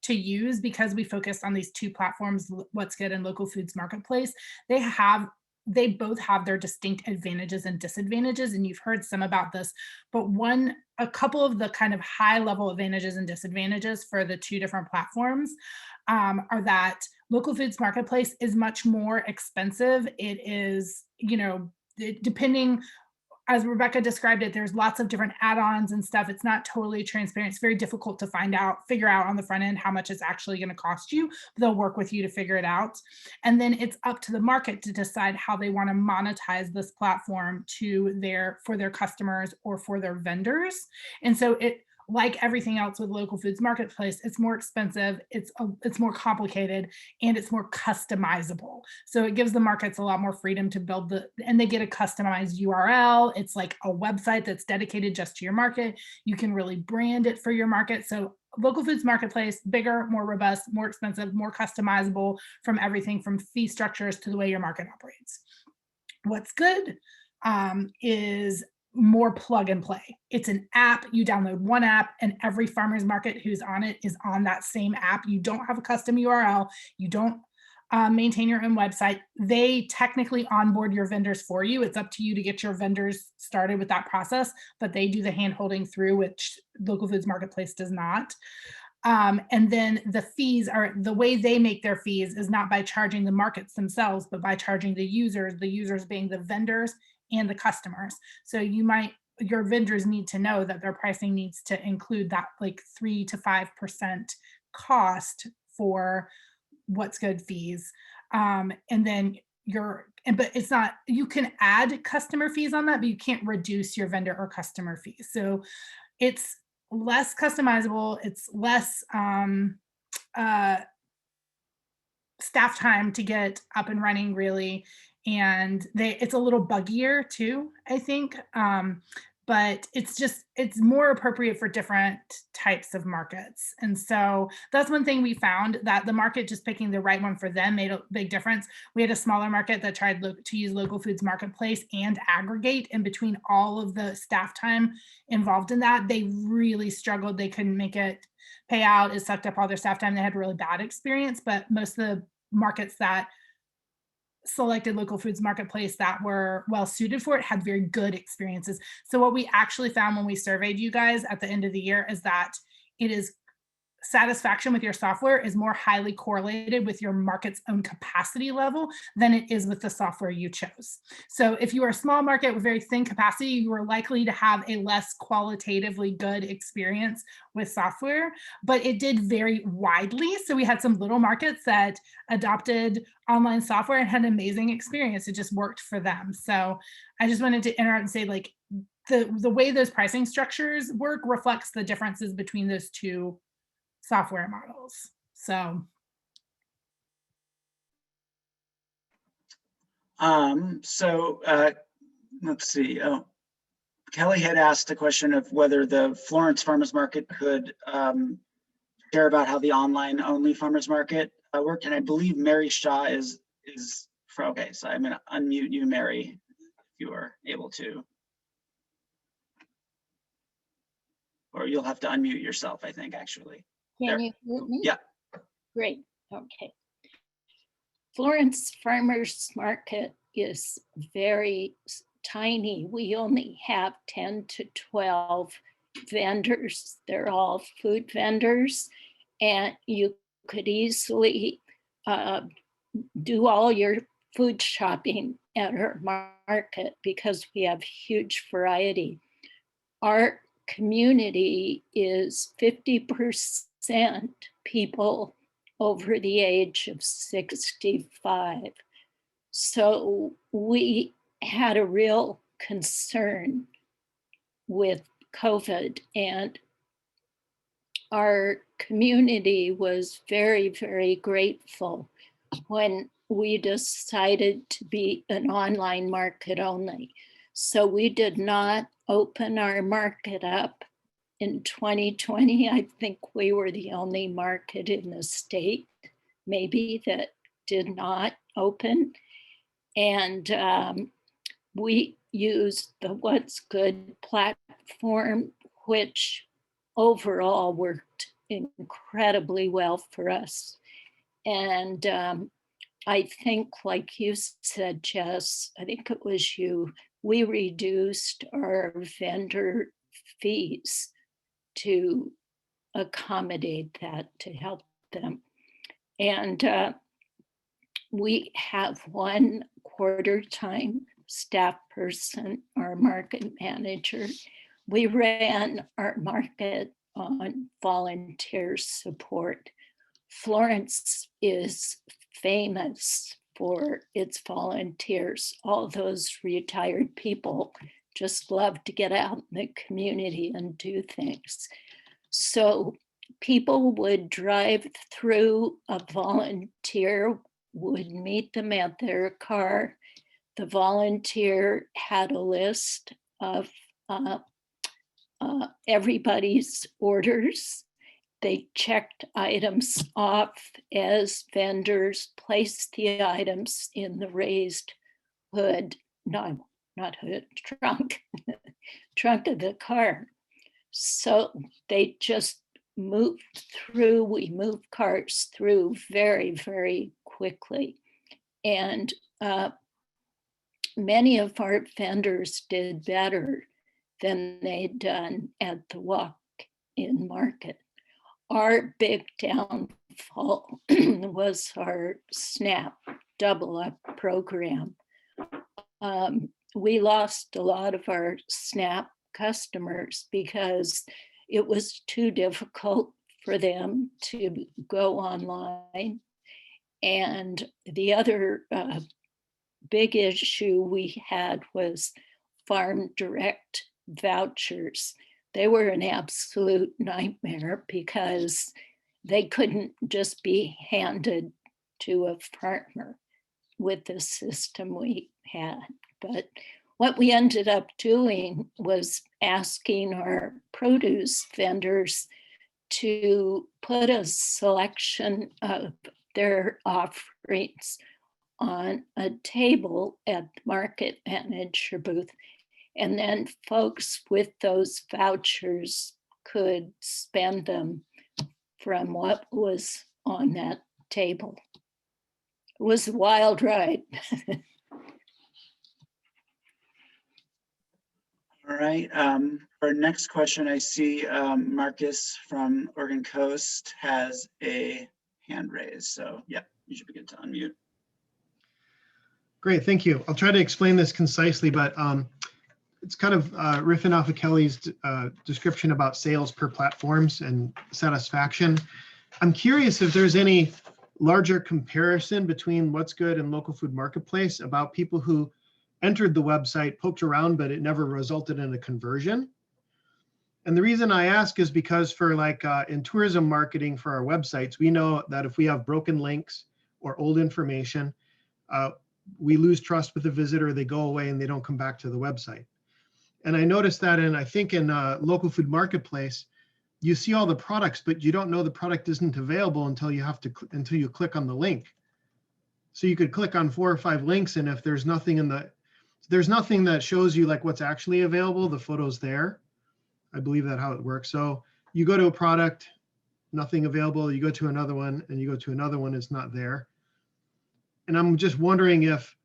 [SPEAKER 2] use, because we focused on these two platforms, What's Good and Local Foods Marketplace, they both have their distinct advantages and disadvantages. And you've heard some about this, but a couple of the kind of high level advantages and disadvantages for the two different platforms are that Local Foods Marketplace is much more expensive. It is, depending, as Rebecca described it, there's lots of different add-ons and stuff. It's not totally transparent. It's very difficult to figure out on the front end how much it's actually going to cost you. They'll work with you to figure it out. And then it's up to the market to decide how they want to monetize this platform for their customers or for their vendors. And so like everything else with Local Foods Marketplace, it's more expensive, it's more complicated, and it's more customizable. So it gives the markets a lot more freedom to build and they get a customized URL. It's like a website that's dedicated just to your market. You can really brand it for your market. So Local Foods Marketplace, bigger, more robust, more expensive, more customizable, from everything from fee structures to the way your market operates. What's Good is more plug and play. It's an app. You download one app and every farmer's market who's on it is on that same app. You don't have a custom URL. You don't maintain your own website. They technically onboard your vendors for you. It's up to you to get your vendors started with that process, but they do the hand holding through, which Local Foods Marketplace does not. And then the fees the way they make their fees is not by charging the markets themselves, but by charging the users being the vendors and the customers. So your vendors need to know that their pricing needs to include that like 3 to 5% cost for What's Good fees. And then but it's not, you can add customer fees on that, but you can't reduce your vendor or customer fees. So it's less customizable, it's less staff time to get up and running, really. And it's a little buggier too, I think. But it's more appropriate for different types of markets. And so that's one thing we found, that the market just picking the right one for them made a big difference. We had a smaller market that tried to use Local Foods Marketplace and aggregate, and between all of the staff time involved in that, they really struggled. They couldn't make it pay out. It sucked up all their staff time. They had a really bad experience, but most of the markets that selected Local Foods Marketplace that were well suited for it had very good experiences. So what we actually found when we surveyed you guys at the end of the year is that satisfaction with your software is more highly correlated with your market's own capacity level than it is with the software you chose. So if you are a small market with very thin capacity, you are likely to have a less qualitatively good experience with software, but it did vary widely. So we had some little markets that adopted online software and had an amazing experience. It just worked for them. So I just wanted to interrupt and say, like, the way those pricing structures work reflects the differences between those two software models. So
[SPEAKER 8] let's see. Oh, Kelly had asked a question of whether the Florence Farmers Market could share about how the online only farmers market worked, and I believe Mary Shaw is okay. So I'm going to unmute you, Mary, if you are able to, or you'll have to unmute yourself, I think, actually.
[SPEAKER 10] Can you hear me?
[SPEAKER 8] Yeah.
[SPEAKER 10] Great. Okay. Florence Farmers Market is very tiny. We only have 10 to 12 vendors. They're all food vendors, and you could easily do all your food shopping at our market because we have huge variety. Our community is 50% people over the age of 65. So we had a real concern with COVID, and our community was very, very grateful when we decided to be an online market only. So we did not open our market up in 2020, I think we were the only market in the state, maybe, that did not open. And we used the What's Good platform, which overall worked incredibly well for us. And I think, like you said, Jess, I think it was you, we reduced our vendor fees to accommodate that, to help them. And we have one quarter-time staff person, our market manager. We ran our market on volunteer support. Florence is famous for its volunteers. All those retired people just love to get out in the community and do things. So people would drive through, a volunteer would meet them at their car. The volunteer had a list of everybody's orders. They checked items off as vendors placed the items in the raised hood, not hood, trunk, trunk of the car. So they just moved through, we moved cars through very, very quickly. And many of our vendors did better than they'd done at the walk-in market. Our big downfall was our SNAP double up program. We lost a lot of our SNAP customers because it was too difficult for them to go online. And the other big issue we had was farm direct vouchers. They were an absolute nightmare because they couldn't just be handed to a farmer with the system we had. But what we ended up doing was asking our produce vendors to put a selection of their offerings on a table at the market manager booth. And then folks with those vouchers could spend them from what was on that table. It was a wild ride.
[SPEAKER 8] All right. Our next question, I see Marcus from Oregon Coast has a hand raised. So yeah, you should be good to unmute.
[SPEAKER 4] Great, thank you. I'll try to explain this concisely, but it's kind of riffing off of Kelly's description about sales per platforms and satisfaction. I'm curious if there's any larger comparison between What's Good and Local Food Marketplace about people who entered the website, poked around, but it never resulted in a conversion. And the reason I ask is because for like in tourism marketing for our websites, we know that if we have broken links or old information, we lose trust with the visitor, they go away and they don't come back to the website. And I noticed that I think in Local Food Marketplace, you see all the products, but you don't know the product isn't available until you click on the link. So you could click on 4 or 5 links, and if there's nothing that shows you like what's actually available, the photo's there. I believe that's how it works. So you go to a product, nothing available, you go to another one, and you go to another one, it's not there. And I'm just wondering if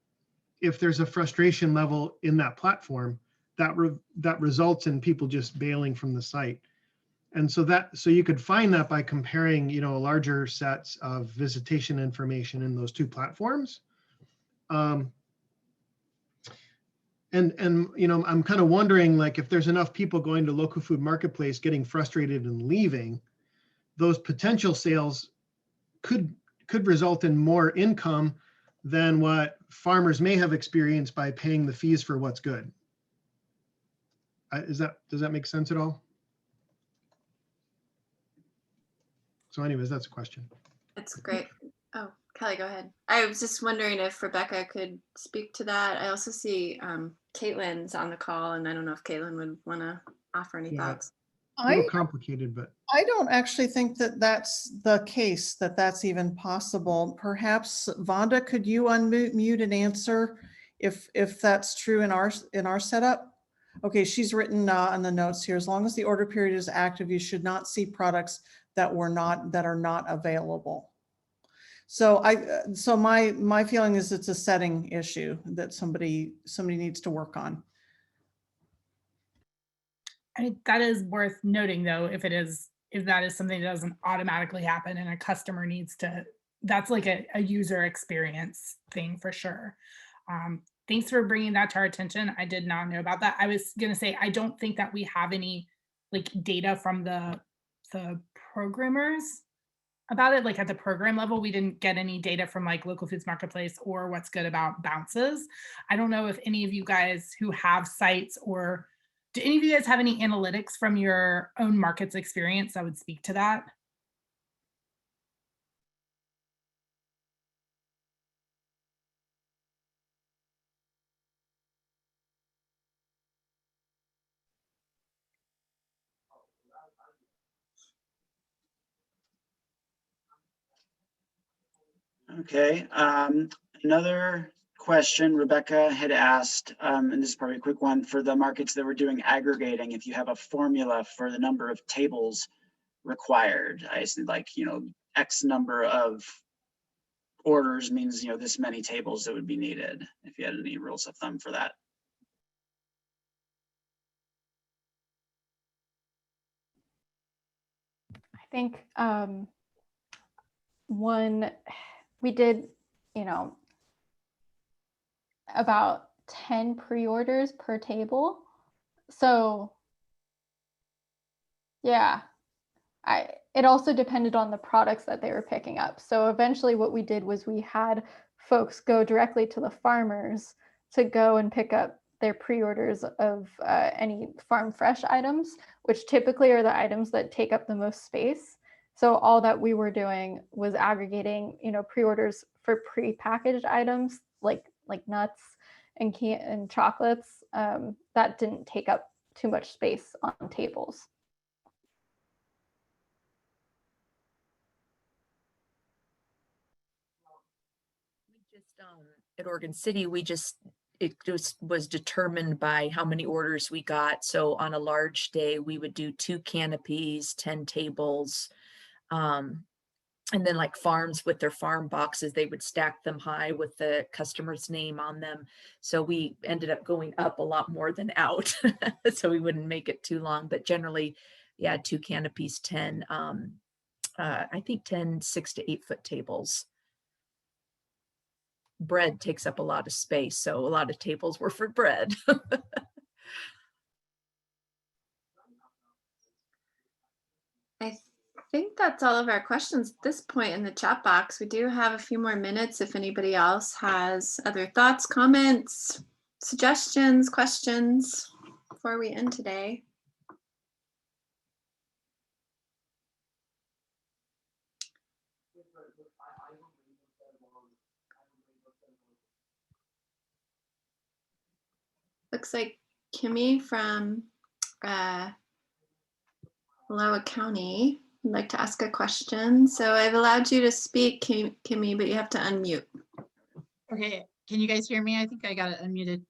[SPEAKER 4] there's a frustration level in that platform that results in people just bailing from the site. And so you could find that by comparing, larger sets of visitation information in those two platforms. And I'm kind of wondering, like, if there's enough people going to Local Food Marketplace getting frustrated and leaving, those potential sales could result in more income than what farmers may have experienced by paying the fees for What's Good. Does that make sense at all? So anyways, that's a question.
[SPEAKER 1] That's great. Oh, Kelly, go ahead. I was just wondering if Rebecca could speak to that. I also see Caitlin's on the call, and I don't know if Caitlin would want to offer any thoughts.
[SPEAKER 4] a little complicated, but
[SPEAKER 5] I don't actually think that that's the case, that that's even possible. Perhaps Vonda, could you unmute and answer if that's true in our setup? Okay, she's written on the notes here, as long as the order period is active, you should not see products that are not available. So my feeling is it's a setting issue that somebody needs to work on.
[SPEAKER 2] That is worth noting, though, if that is something that doesn't automatically happen and a customer needs to, that's like a user experience thing for sure. Thanks for bringing that to our attention. I did not know about that. I was going to say, I don't think that we have any like data from the programmers about it. Like at the program level, we didn't get any data from like Local Foods Marketplace or What's Good About bounces. I don't know if any of you guys who have sites, or do any of you guys have any analytics from your own markets experience that would speak to that?
[SPEAKER 8] Okay, another question Rebecca had asked, and this is probably a quick one, for the markets that were doing aggregating, if you have a formula for the number of tables required. I see, like, X number of orders means, this many tables that would be needed, if you had any rules of thumb for that.
[SPEAKER 7] I think we did, about 10 pre-orders per table. So yeah, it also depended on the products that they were picking up. So eventually what we did was we had folks go directly to the farmers to go and pick up their pre-orders of any farm fresh items, which typically are the items that take up the most space. So all that we were doing was aggregating, pre-orders for pre-packaged items like nuts and chocolates that didn't take up too much space on tables.
[SPEAKER 6] At Oregon City, it just was determined by how many orders we got. So on a large day, we would do 2 canopies, 10 tables. And then like farms with their farm boxes, they would stack them high with the customer's name on them. So we ended up going up a lot more than out. So we wouldn't make it too long, but generally, yeah, 2 canopies, 10, I think 10 6 to 8 foot tables. Bread takes up a lot of space, so a lot of tables were for bread.
[SPEAKER 1] I think that's all of our questions at this point in the chat box. We do have a few more minutes if anybody else has other thoughts, comments, suggestions, questions before we end today. Looks like Kimmy from Aloha County would like to ask a question. So I've allowed you to speak, Kimmy, but you have to unmute.
[SPEAKER 11] Okay, can you guys hear me? I think I got it unmuted.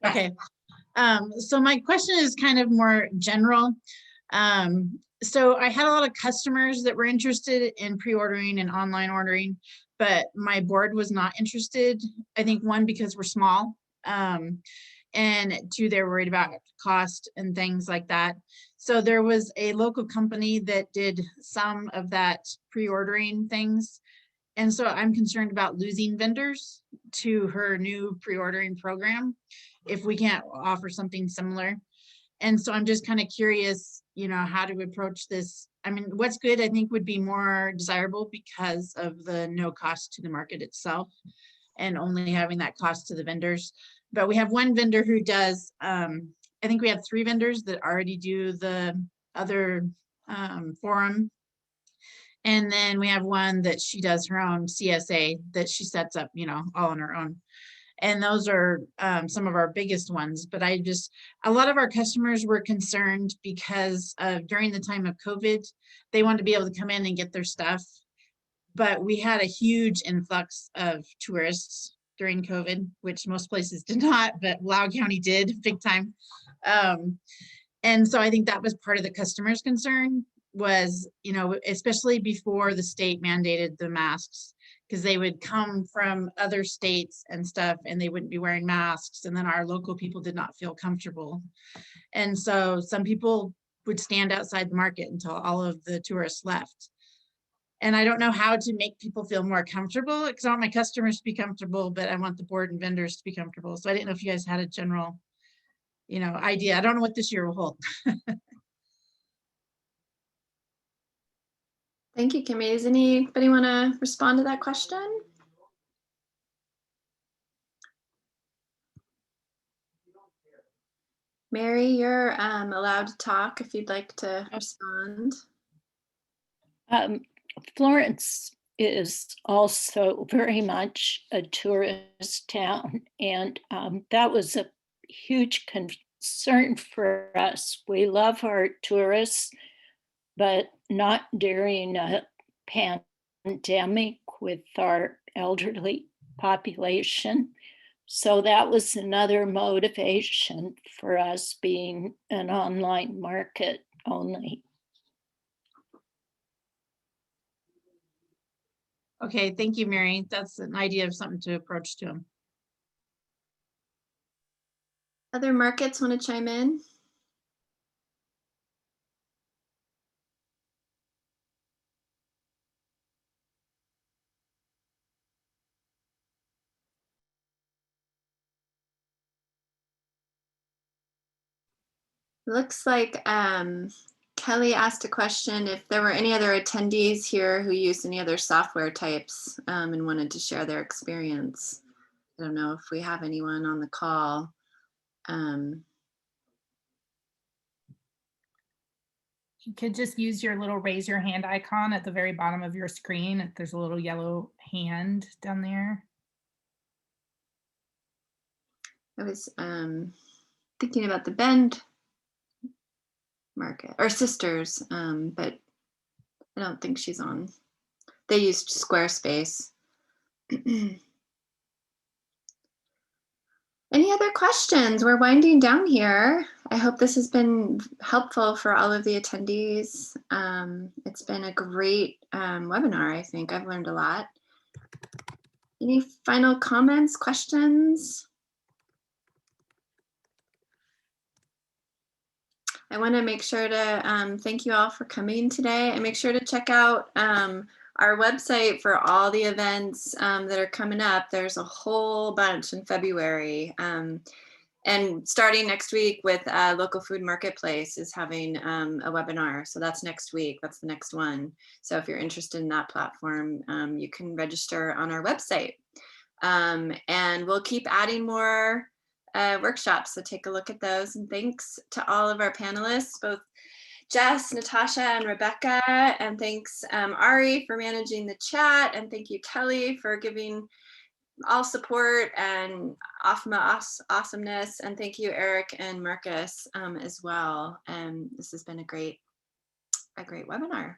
[SPEAKER 11] Okay, so my question is kind of more general. So I had a lot of customers that were interested in pre-ordering and online ordering, but my board was not interested. I think 1, because we're small, and 2, they're worried about cost and things like that. So there was a local company that did some of that pre-ordering things. And so I'm concerned about losing vendors to her new pre-ordering program if we can't offer something similar. And so I'm just kind of curious, how to approach this. I mean, What's Good, I think, would be more desirable because of the no cost to the market itself and only having that cost to the vendors. But we have one vendor who does, I think we have 3 vendors that already do the other forum. And then we have one that she does her own CSA that she sets up, all on her own. And those are some of our biggest ones. But a lot of our customers were concerned because during the time of COVID, they wanted to be able to come in and get their stuff. But we had a huge influx of tourists during COVID, which most places did not, but Loudoun County did big time. And so I think that was part of the customer's concern was, you know, especially before the state mandated the masks, because they would come from other states and stuff and they wouldn't be wearing masks. And then our local people did not feel comfortable. And so some people would stand outside the market until all of the tourists left. And I don't know how to make people feel more comfortable because I want my customers to be comfortable, but I want the board and vendors to be comfortable. So I didn't know if you guys had a general, you know, idea. I don't know what this year will hold.
[SPEAKER 1] Thank you, Kimmy. Does anybody want to respond to that question? Mary, you're allowed to talk if you'd like to respond.
[SPEAKER 10] Florence is also very much a tourist town, and that was a huge concern for us. We love our tourists, but not during a pandemic with our elderly population. So that was another motivation for us being an online market only.
[SPEAKER 11] Okay, thank you, Mary. That's an idea of something to approach to them.
[SPEAKER 1] Other markets want to chime in? Looks like Kelly asked a question if there were any other attendees here who used any other software types and wanted to share their experience. I don't know if we have anyone on the call.
[SPEAKER 2] You could just use your little raise your hand icon at the very bottom of your screen. There's a little yellow hand down there.
[SPEAKER 1] I was thinking about the Bend market or Sisters, but I don't think she's on. They used Squarespace. Any other questions? We're winding down here. I hope this has been helpful for all of the attendees. It's been a great webinar, I think. I've learned a lot. Any final comments, questions? I want to make sure to thank you all for coming today and make sure to check out our website for all the events that are coming up. There's a whole bunch in February. And starting next week with Local Food Marketplace is having a webinar. So that's next week. That's the next one. So if you're interested in that platform, you can register on our website. And we'll keep adding more workshops. So take a look at those. And thanks to all of our panelists, both Jess, Natasha, and Rebecca. And thanks Ari for managing the chat. And thank you, Kelly, for giving all support and OFMA awesomeness. And thank you, Eric and Marcus as well. And this has been a great webinar.